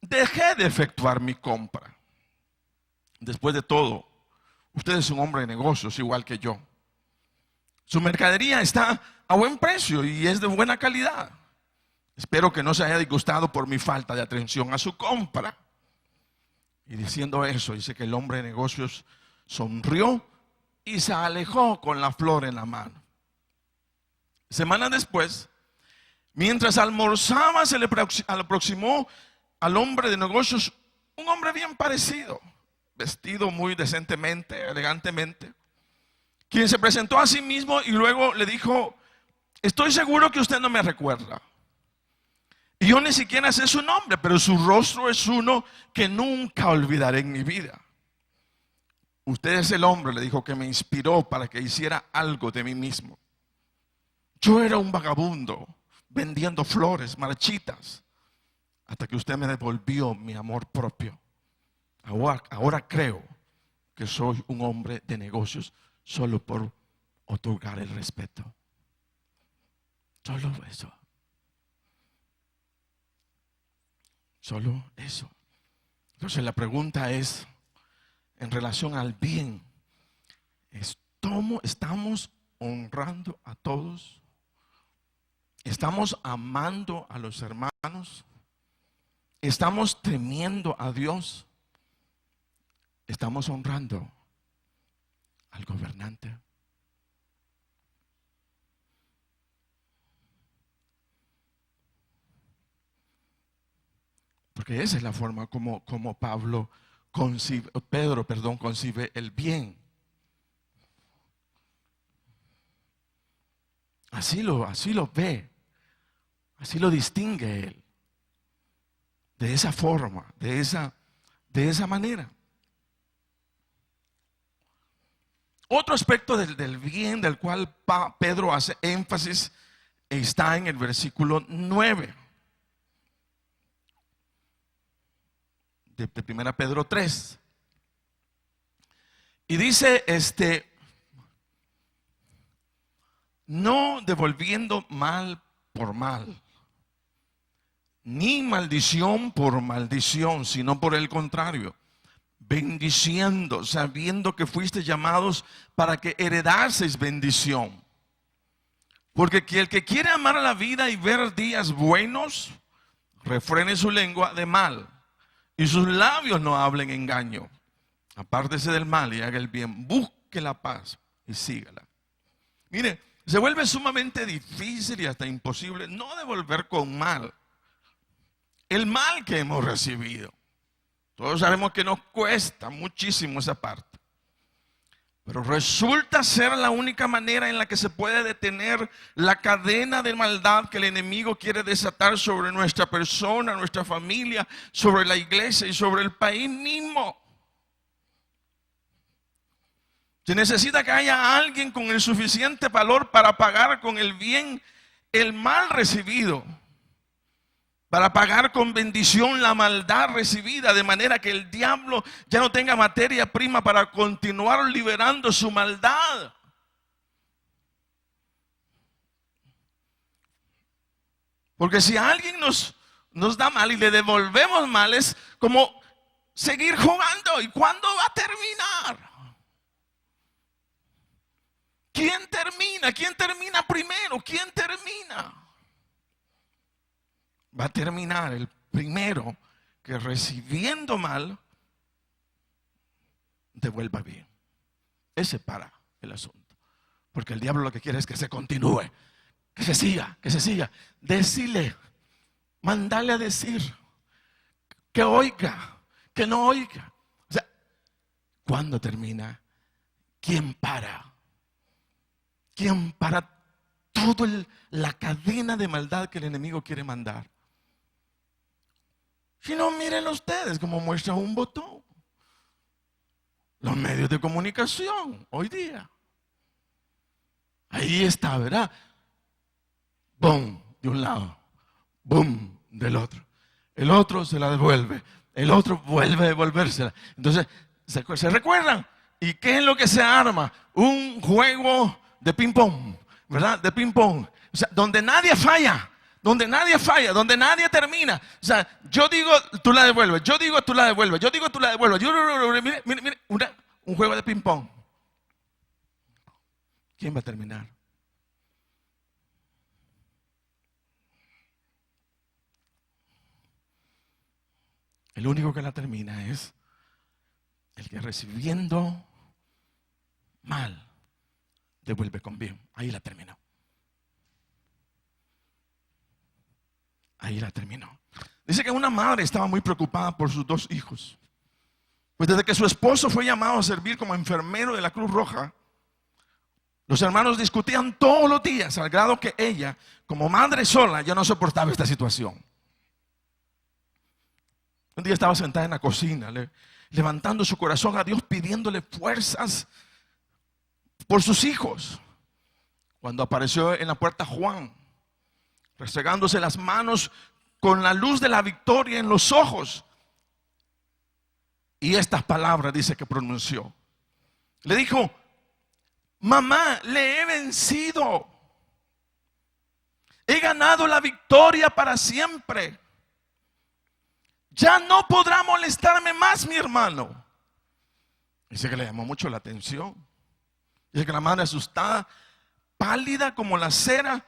dejé de efectuar mi compra. Después de todo, usted es un hombre de negocios igual que yo. Su mercadería está a buen precio y es de buena calidad. Espero que no se haya disgustado por mi falta de atención a su compra. Y diciendo eso, dice que el hombre de negocios sonrió y se alejó con la flor en la mano. Semanas después, mientras almorzaba, se le aproximó al hombre de negocios un hombre bien parecido, vestido muy decentemente, elegantemente, quien se presentó a sí mismo y luego le dijo: estoy seguro que usted no me recuerda. Y yo ni siquiera sé su nombre, pero su rostro es uno que nunca olvidaré en mi vida. Usted es el hombre, le dijo, que me inspiró para que hiciera algo de mí mismo. Yo era un vagabundo vendiendo flores marchitas hasta que usted me devolvió mi amor propio. Ahora creo que soy un hombre de negocios solo por otorgar el respeto. Solo eso. Solo eso. Entonces la pregunta es, en relación al bien, ¿estamos honrando a todos? ¿Estamos amando a los hermanos? ¿Estamos temiendo a Dios? ¿Estamos honrando al gobernante? Porque esa es la forma como Pedro concibe el bien. Así lo ve, así lo distingue él. De esa forma, de esa manera. Otro aspecto del bien del cual Pedro hace énfasis está en el versículo 9 de 1 Pedro 3. Y dice, no devolviendo mal por mal, ni maldición por maldición, sino por el contrario, bendiciendo, sabiendo que fuisteis llamados para que heredaseis bendición. Porque el que quiere amar la vida y ver días buenos, refrene su lengua de mal, y sus labios no hablen engaño. Apártese del mal y haga el bien, busque la paz y sígala. Mire, se vuelve sumamente difícil y hasta imposible no devolver con mal el mal que hemos recibido. Todos sabemos que nos cuesta muchísimo esa parte. Pero resulta ser la única manera en la que se puede detener la cadena de maldad que el enemigo quiere desatar sobre nuestra persona, nuestra familia, sobre la iglesia y sobre el país mismo. Se necesita que haya alguien con el suficiente valor para pagar con el bien el mal recibido, para pagar con bendición la maldad recibida, de manera que el diablo ya no tenga materia prima para continuar liberando su maldad. Porque si alguien nos da mal y le devolvemos mal, es como seguir jugando. ¿Y cuándo va a terminar? ¿Quién termina? ¿Quién termina primero? ¿Quién termina? Va a terminar el primero que, recibiendo mal, devuelva bien. Ese para el asunto. Porque el diablo lo que quiere es que se continúe, que se siga, que se siga. Decile, mandale a decir, que oiga, que no oiga. O sea, ¿cuándo termina? ¿Quién para? ¿Quién para toda la cadena de maldad que el enemigo quiere mandar? Si no, miren ustedes cómo muestra un botón. Los medios de comunicación hoy día. Ahí está, ¿verdad? Boom, de un lado. Boom, del otro. El otro se la devuelve. El otro vuelve a devolvérsela. Entonces, ¿se recuerdan? ¿Y qué es lo que se arma? Un juego de ping-pong, ¿verdad? De ping-pong. O sea, donde nadie falla. Donde nadie falla, donde nadie termina. O sea, yo digo, tú la devuelves. Yo digo, tú la devuelves. Yo digo, tú la devuelves. Mire, un juego de ping-pong. ¿Quién va a terminar? El único que la termina es el que, recibiendo mal, devuelve con bien. Ahí la terminó. Ahí la terminó. Dice que una madre estaba muy preocupada por sus 2 hijos. Pues desde que su esposo fue llamado a servir como enfermero de la Cruz Roja, los hermanos discutían todos los días, al grado que ella, como madre sola, ya no soportaba esta situación. Un día estaba sentada en la cocina, levantando su corazón a Dios, pidiéndole fuerzas por sus hijos, cuando apareció en la puerta Juan, restregándose las manos con la luz de la victoria en los ojos. Y estas palabras dice que pronunció. Le dijo: mamá, le he vencido. He ganado la victoria para siempre. ya no podrá molestarme más mi hermano. Dice que le llamó mucho la atención. Dice que la madre, asustada, pálida como la cera,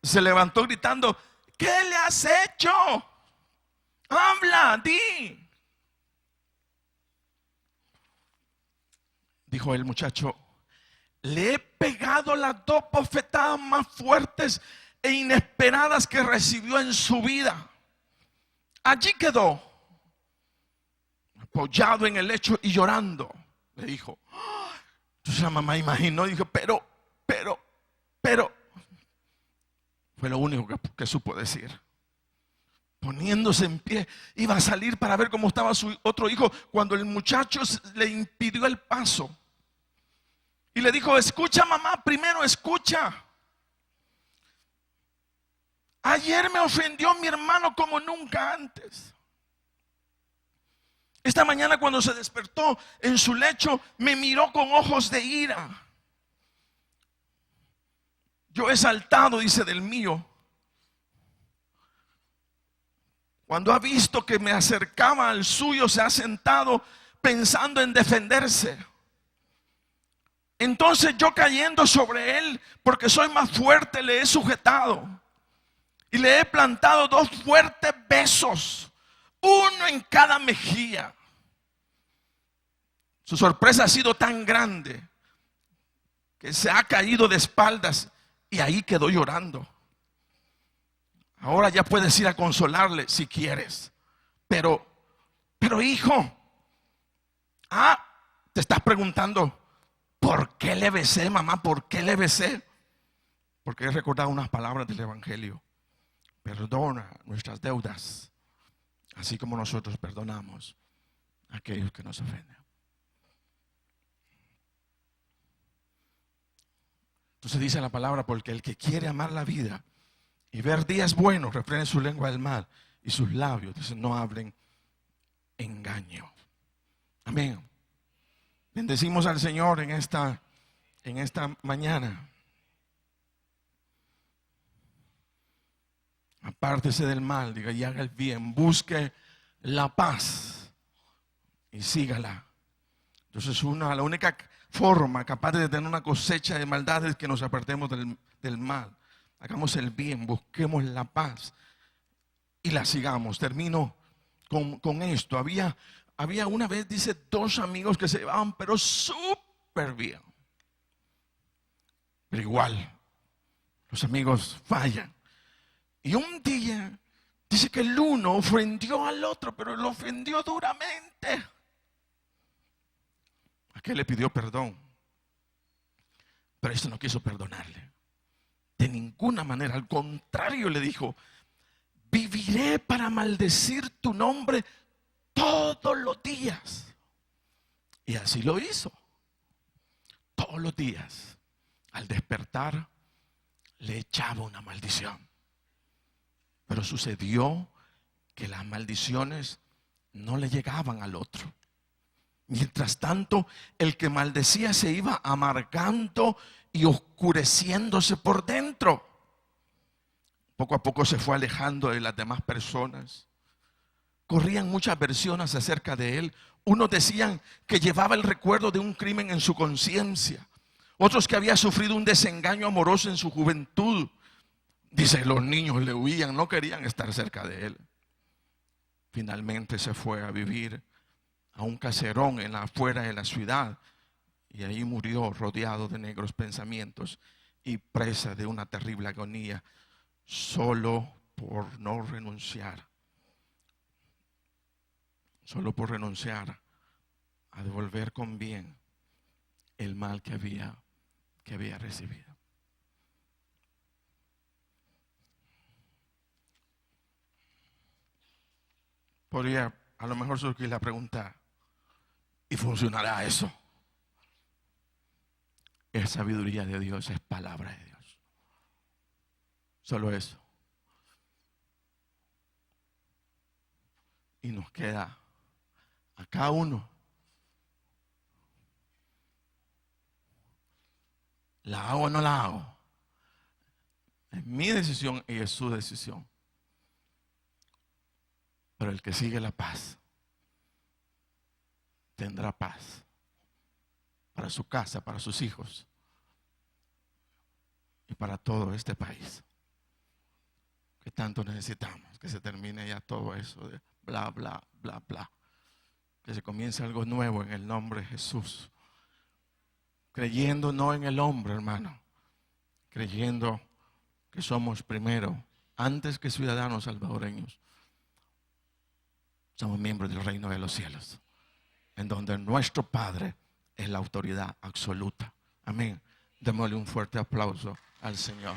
se levantó gritando: ¿qué le has hecho? Habla, di. Dijo el muchacho: le he pegado las 2 bofetadas más fuertes e inesperadas que recibió en su vida. Allí quedó, apoyado en el lecho y llorando. Le dijo. Entonces la mamá imaginó y dijo: pero. Fue lo único que supo decir. Poniéndose en pie, iba a salir para ver cómo estaba su otro hijo, cuando el muchacho le impidió el paso. Y le dijo: escucha, mamá, primero escucha. Ayer me ofendió mi hermano como nunca antes. Esta mañana, cuando se despertó en su lecho, me miró con ojos de ira. Yo he saltado, dice, del mío, cuando ha visto que me acercaba al suyo, se ha sentado pensando en defenderse. Entonces yo, cayendo sobre él, porque soy más fuerte, le he sujetado y le he plantado 2 fuertes besos, uno en cada mejilla. Su sorpresa ha sido tan grande que se ha caído de espaldas y ahí quedó llorando. Ahora ya puedes ir a consolarle si quieres. Pero hijo, te estás preguntando: ¿por qué le besé, mamá? ¿Por qué le besé? Porque he recordado unas palabras del Evangelio: perdona nuestras deudas, así como nosotros perdonamos a aquellos que nos ofenden. Entonces dice la palabra: porque el que quiere amar la vida y ver días buenos, refrene su lengua del mal y sus labios, dice, no hablen engaño. Amén. Bendecimos al Señor en esta mañana. Apártese del mal, diga, y haga el bien, busque la paz y sígala. Entonces la única forma capaz de tener una cosecha de maldad es que nos apartemos del mal. Hagamos el bien, busquemos la paz y la sigamos. Termino con esto. Había una vez, dice, 2 amigos que se llevaban pero súper bien. Pero igual, los amigos fallan. Y un día dice que el uno ofendió al otro, pero lo ofendió duramente. Aquel le pidió perdón, pero este no quiso perdonarle. De ninguna manera, al contrario, le dijo: viviré para maldecir tu nombre todos los días. Y así lo hizo. Todos los días, al despertar, le echaba una maldición. Pero sucedió que las maldiciones no le llegaban al otro. Mientras tanto, el que maldecía se iba amargando y oscureciéndose por dentro. Poco a poco se fue alejando de las demás personas. Corrían muchas versiones acerca de él. Unos decían que llevaba el recuerdo de un crimen en su conciencia. Otros que había sufrido un desengaño amoroso en su juventud. Dice, los niños le huían, no querían estar cerca de él. Finalmente se fue a vivir a un caserón afuera de la ciudad, y ahí murió rodeado de negros pensamientos y presa de una terrible agonía, solo por renunciar a devolver con bien el mal que había recibido. Podría a lo mejor surgir la pregunta: ¿y funcionará eso? Es sabiduría de Dios, es palabra de Dios. Solo eso. Y nos queda a cada uno ¿la hago o no la hago? Es mi decisión y es su decisión. Pero Pero el que sigue la paz tendrá paz para su casa, para sus hijos y para todo este país que tanto necesitamos. Que se termine ya todo eso de bla, bla, bla, bla. Que se comience algo nuevo en el nombre de Jesús. Creyendo no en el hombre, hermano. Creyendo que somos primero, antes que ciudadanos salvadoreños, somos miembros del reino de los cielos, en donde nuestro Padre es la autoridad absoluta. Amén. Démosle un fuerte aplauso al Señor.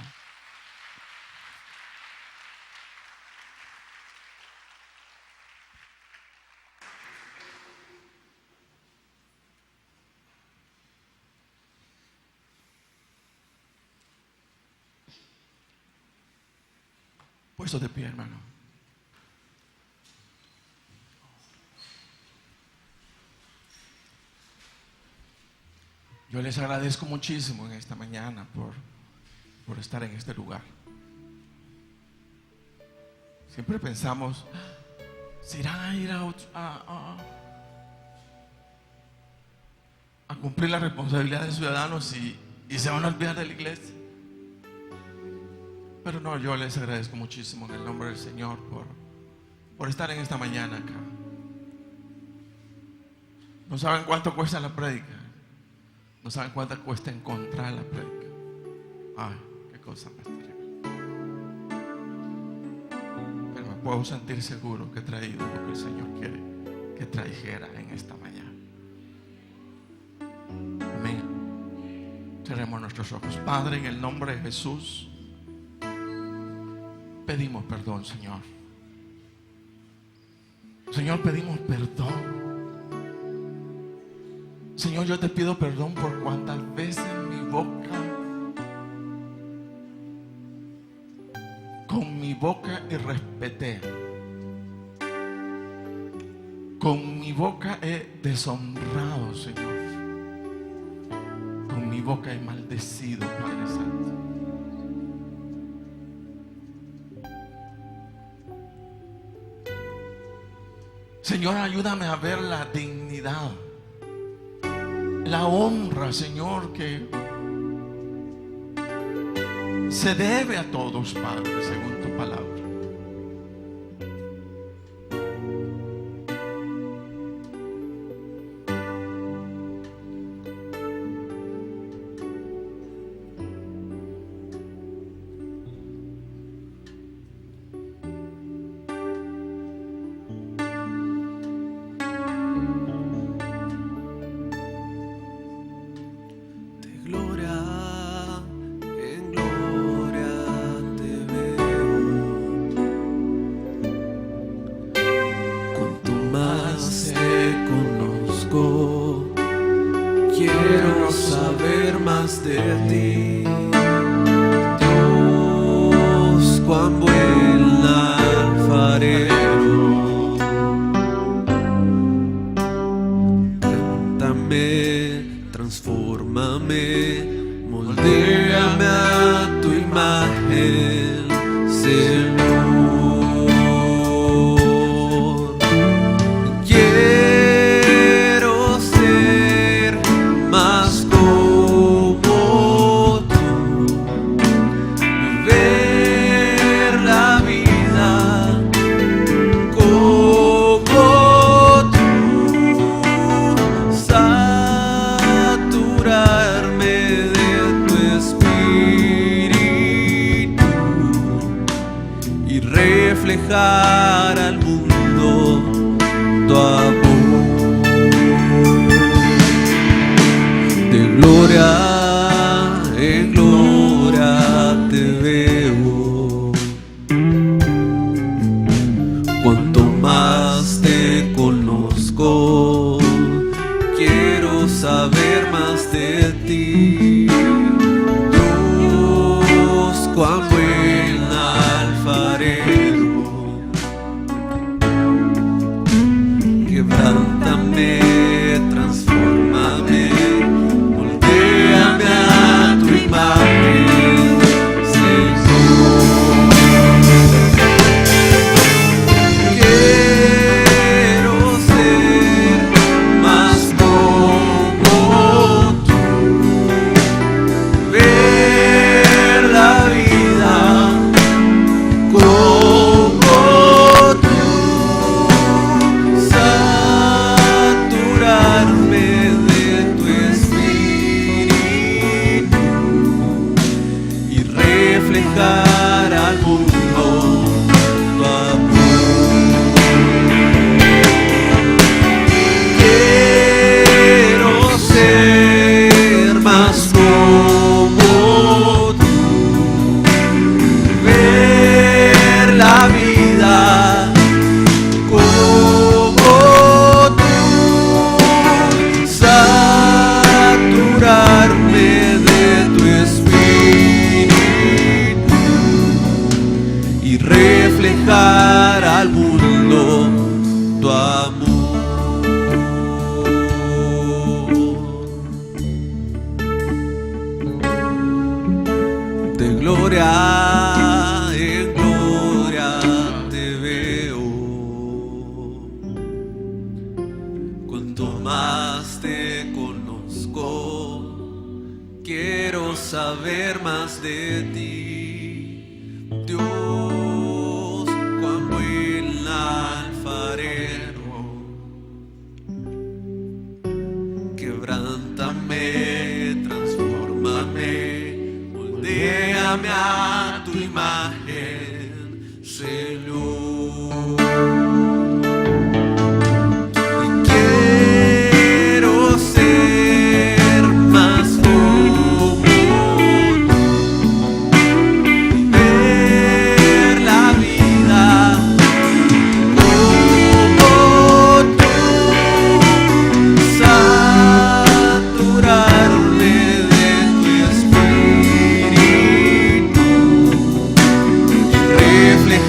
Puesto de pie, hermano. Yo les agradezco muchísimo en esta mañana por estar en este lugar. Siempre pensamos, ¿se irán a ir a cumplir la responsabilidad de ciudadanos y se van a olvidar de la iglesia? Pero no, yo les agradezco muchísimo en el nombre del Señor por estar en esta mañana acá. No saben cuánto cuesta la prédica. No saben cuánto cuesta encontrar la prédica. Ay, qué cosa más terrible. Pero me puedo sentir seguro que he traído lo que el Señor quiere que trajera en esta mañana. Amén. Cerremos nuestros ojos. Padre, en el nombre de Jesús, pedimos perdón, Señor. Señor, pedimos perdón. Señor, yo te pido perdón por cuantas veces con mi boca irrespeté. Con mi boca he deshonrado, Señor. Con mi boca he maldecido, Padre Santo. Señor, ayúdame a ver la dignidad, la honra, Señor, que se debe a todos, Padre, según tu palabra. Quiero saber más de ti, Dios, cuán buen alfarero. Cántame, transfórmame, moldéame a tu imagen, Señor. Reflejar al mundo tu amor. De gloria en gloria te veo. Cuanto más te conozco, quiero saber más de ti, Dios, cuán buen alfarero. Quebrántame, transfórmame, moldéame a tu imagen, Señor. Quiero saber más de ti, Dios, cuán buen alfarero. Quebrántame, transfórmame, moldéame a tu imagen, Señor. Quiero saber más de ti, Dios, cuán buen alfarero. Quebrántame, transfórmame, moldéame a tu imagen, Señor. Quiero saber más de ti, Dios, cuán buen alfarero. Quebrántame, transfórmame, moldéame a tu imagen, Señor. Quiero saber más de ti, Dios, cuán buen alfarero. Quebrántame, transfórmame, moldéame a tu imagen, Señor.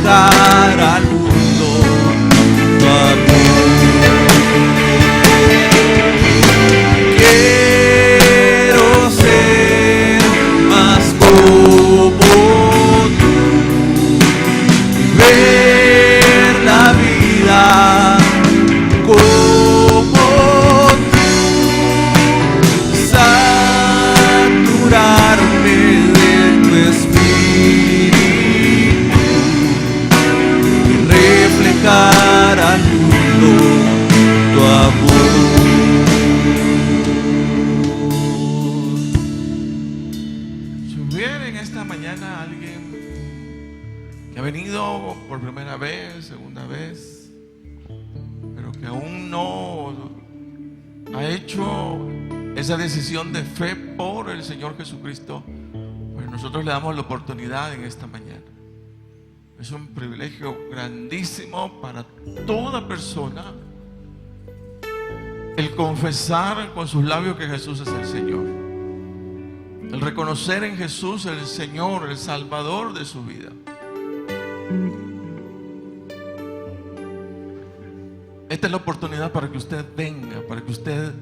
Al mundo tu amor. Quiero ser más como tú, ver la vida como tú, saturarme de tu espíritu, reflejar al mundo tu amor. Si hubiera en esta mañana alguien que ha venido por primera vez, segunda vez, pero que aún no ha hecho esa decisión de fe por el Señor Jesucristo, pues nosotros le damos la oportunidad en esta mañana. Es un privilegio grandísimo para toda persona el confesar con sus labios que Jesús es el Señor, el reconocer en Jesús el Señor, el Salvador de su vida. Esta es la oportunidad para que usted venga, para que usted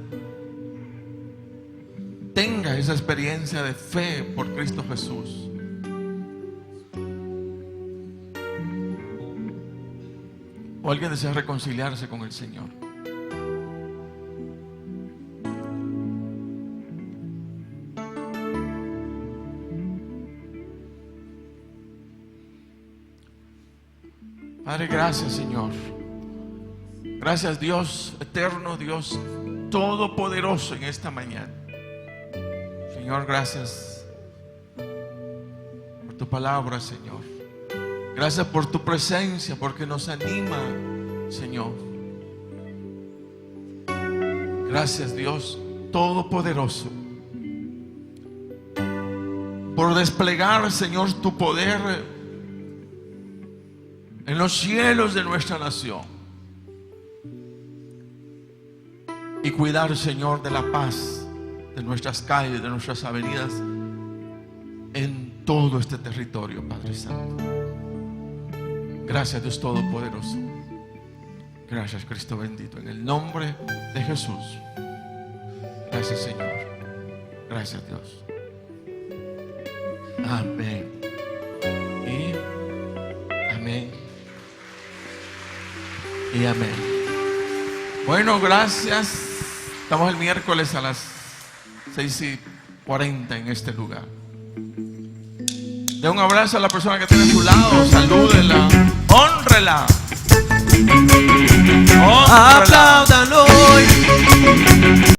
tenga esa experiencia de fe por Cristo Jesús. O alguien desea reconciliarse con el Señor. Padre, gracias, Señor. Gracias, Dios eterno, Dios todopoderoso, en esta mañana. Señor, gracias por tu palabra, Señor. Gracias por tu presencia, porque nos anima, Señor. Gracias, Dios todopoderoso, por desplegar, Señor, tu poder en los cielos de nuestra nación y cuidar, Señor, de la paz de nuestras calles, de nuestras avenidas, en todo este territorio, Padre Santo. Gracias, Dios todopoderoso. Gracias, Cristo bendito, en el nombre de Jesús. Gracias, Señor. Gracias, Dios. Amén. Y amén. Y amén. Bueno, gracias. Estamos el miércoles a las 6:40 en este lugar. De un abrazo a la persona que tiene a su lado. Salúdela. Hónrela. Hónrela. Apláudanlo hoy.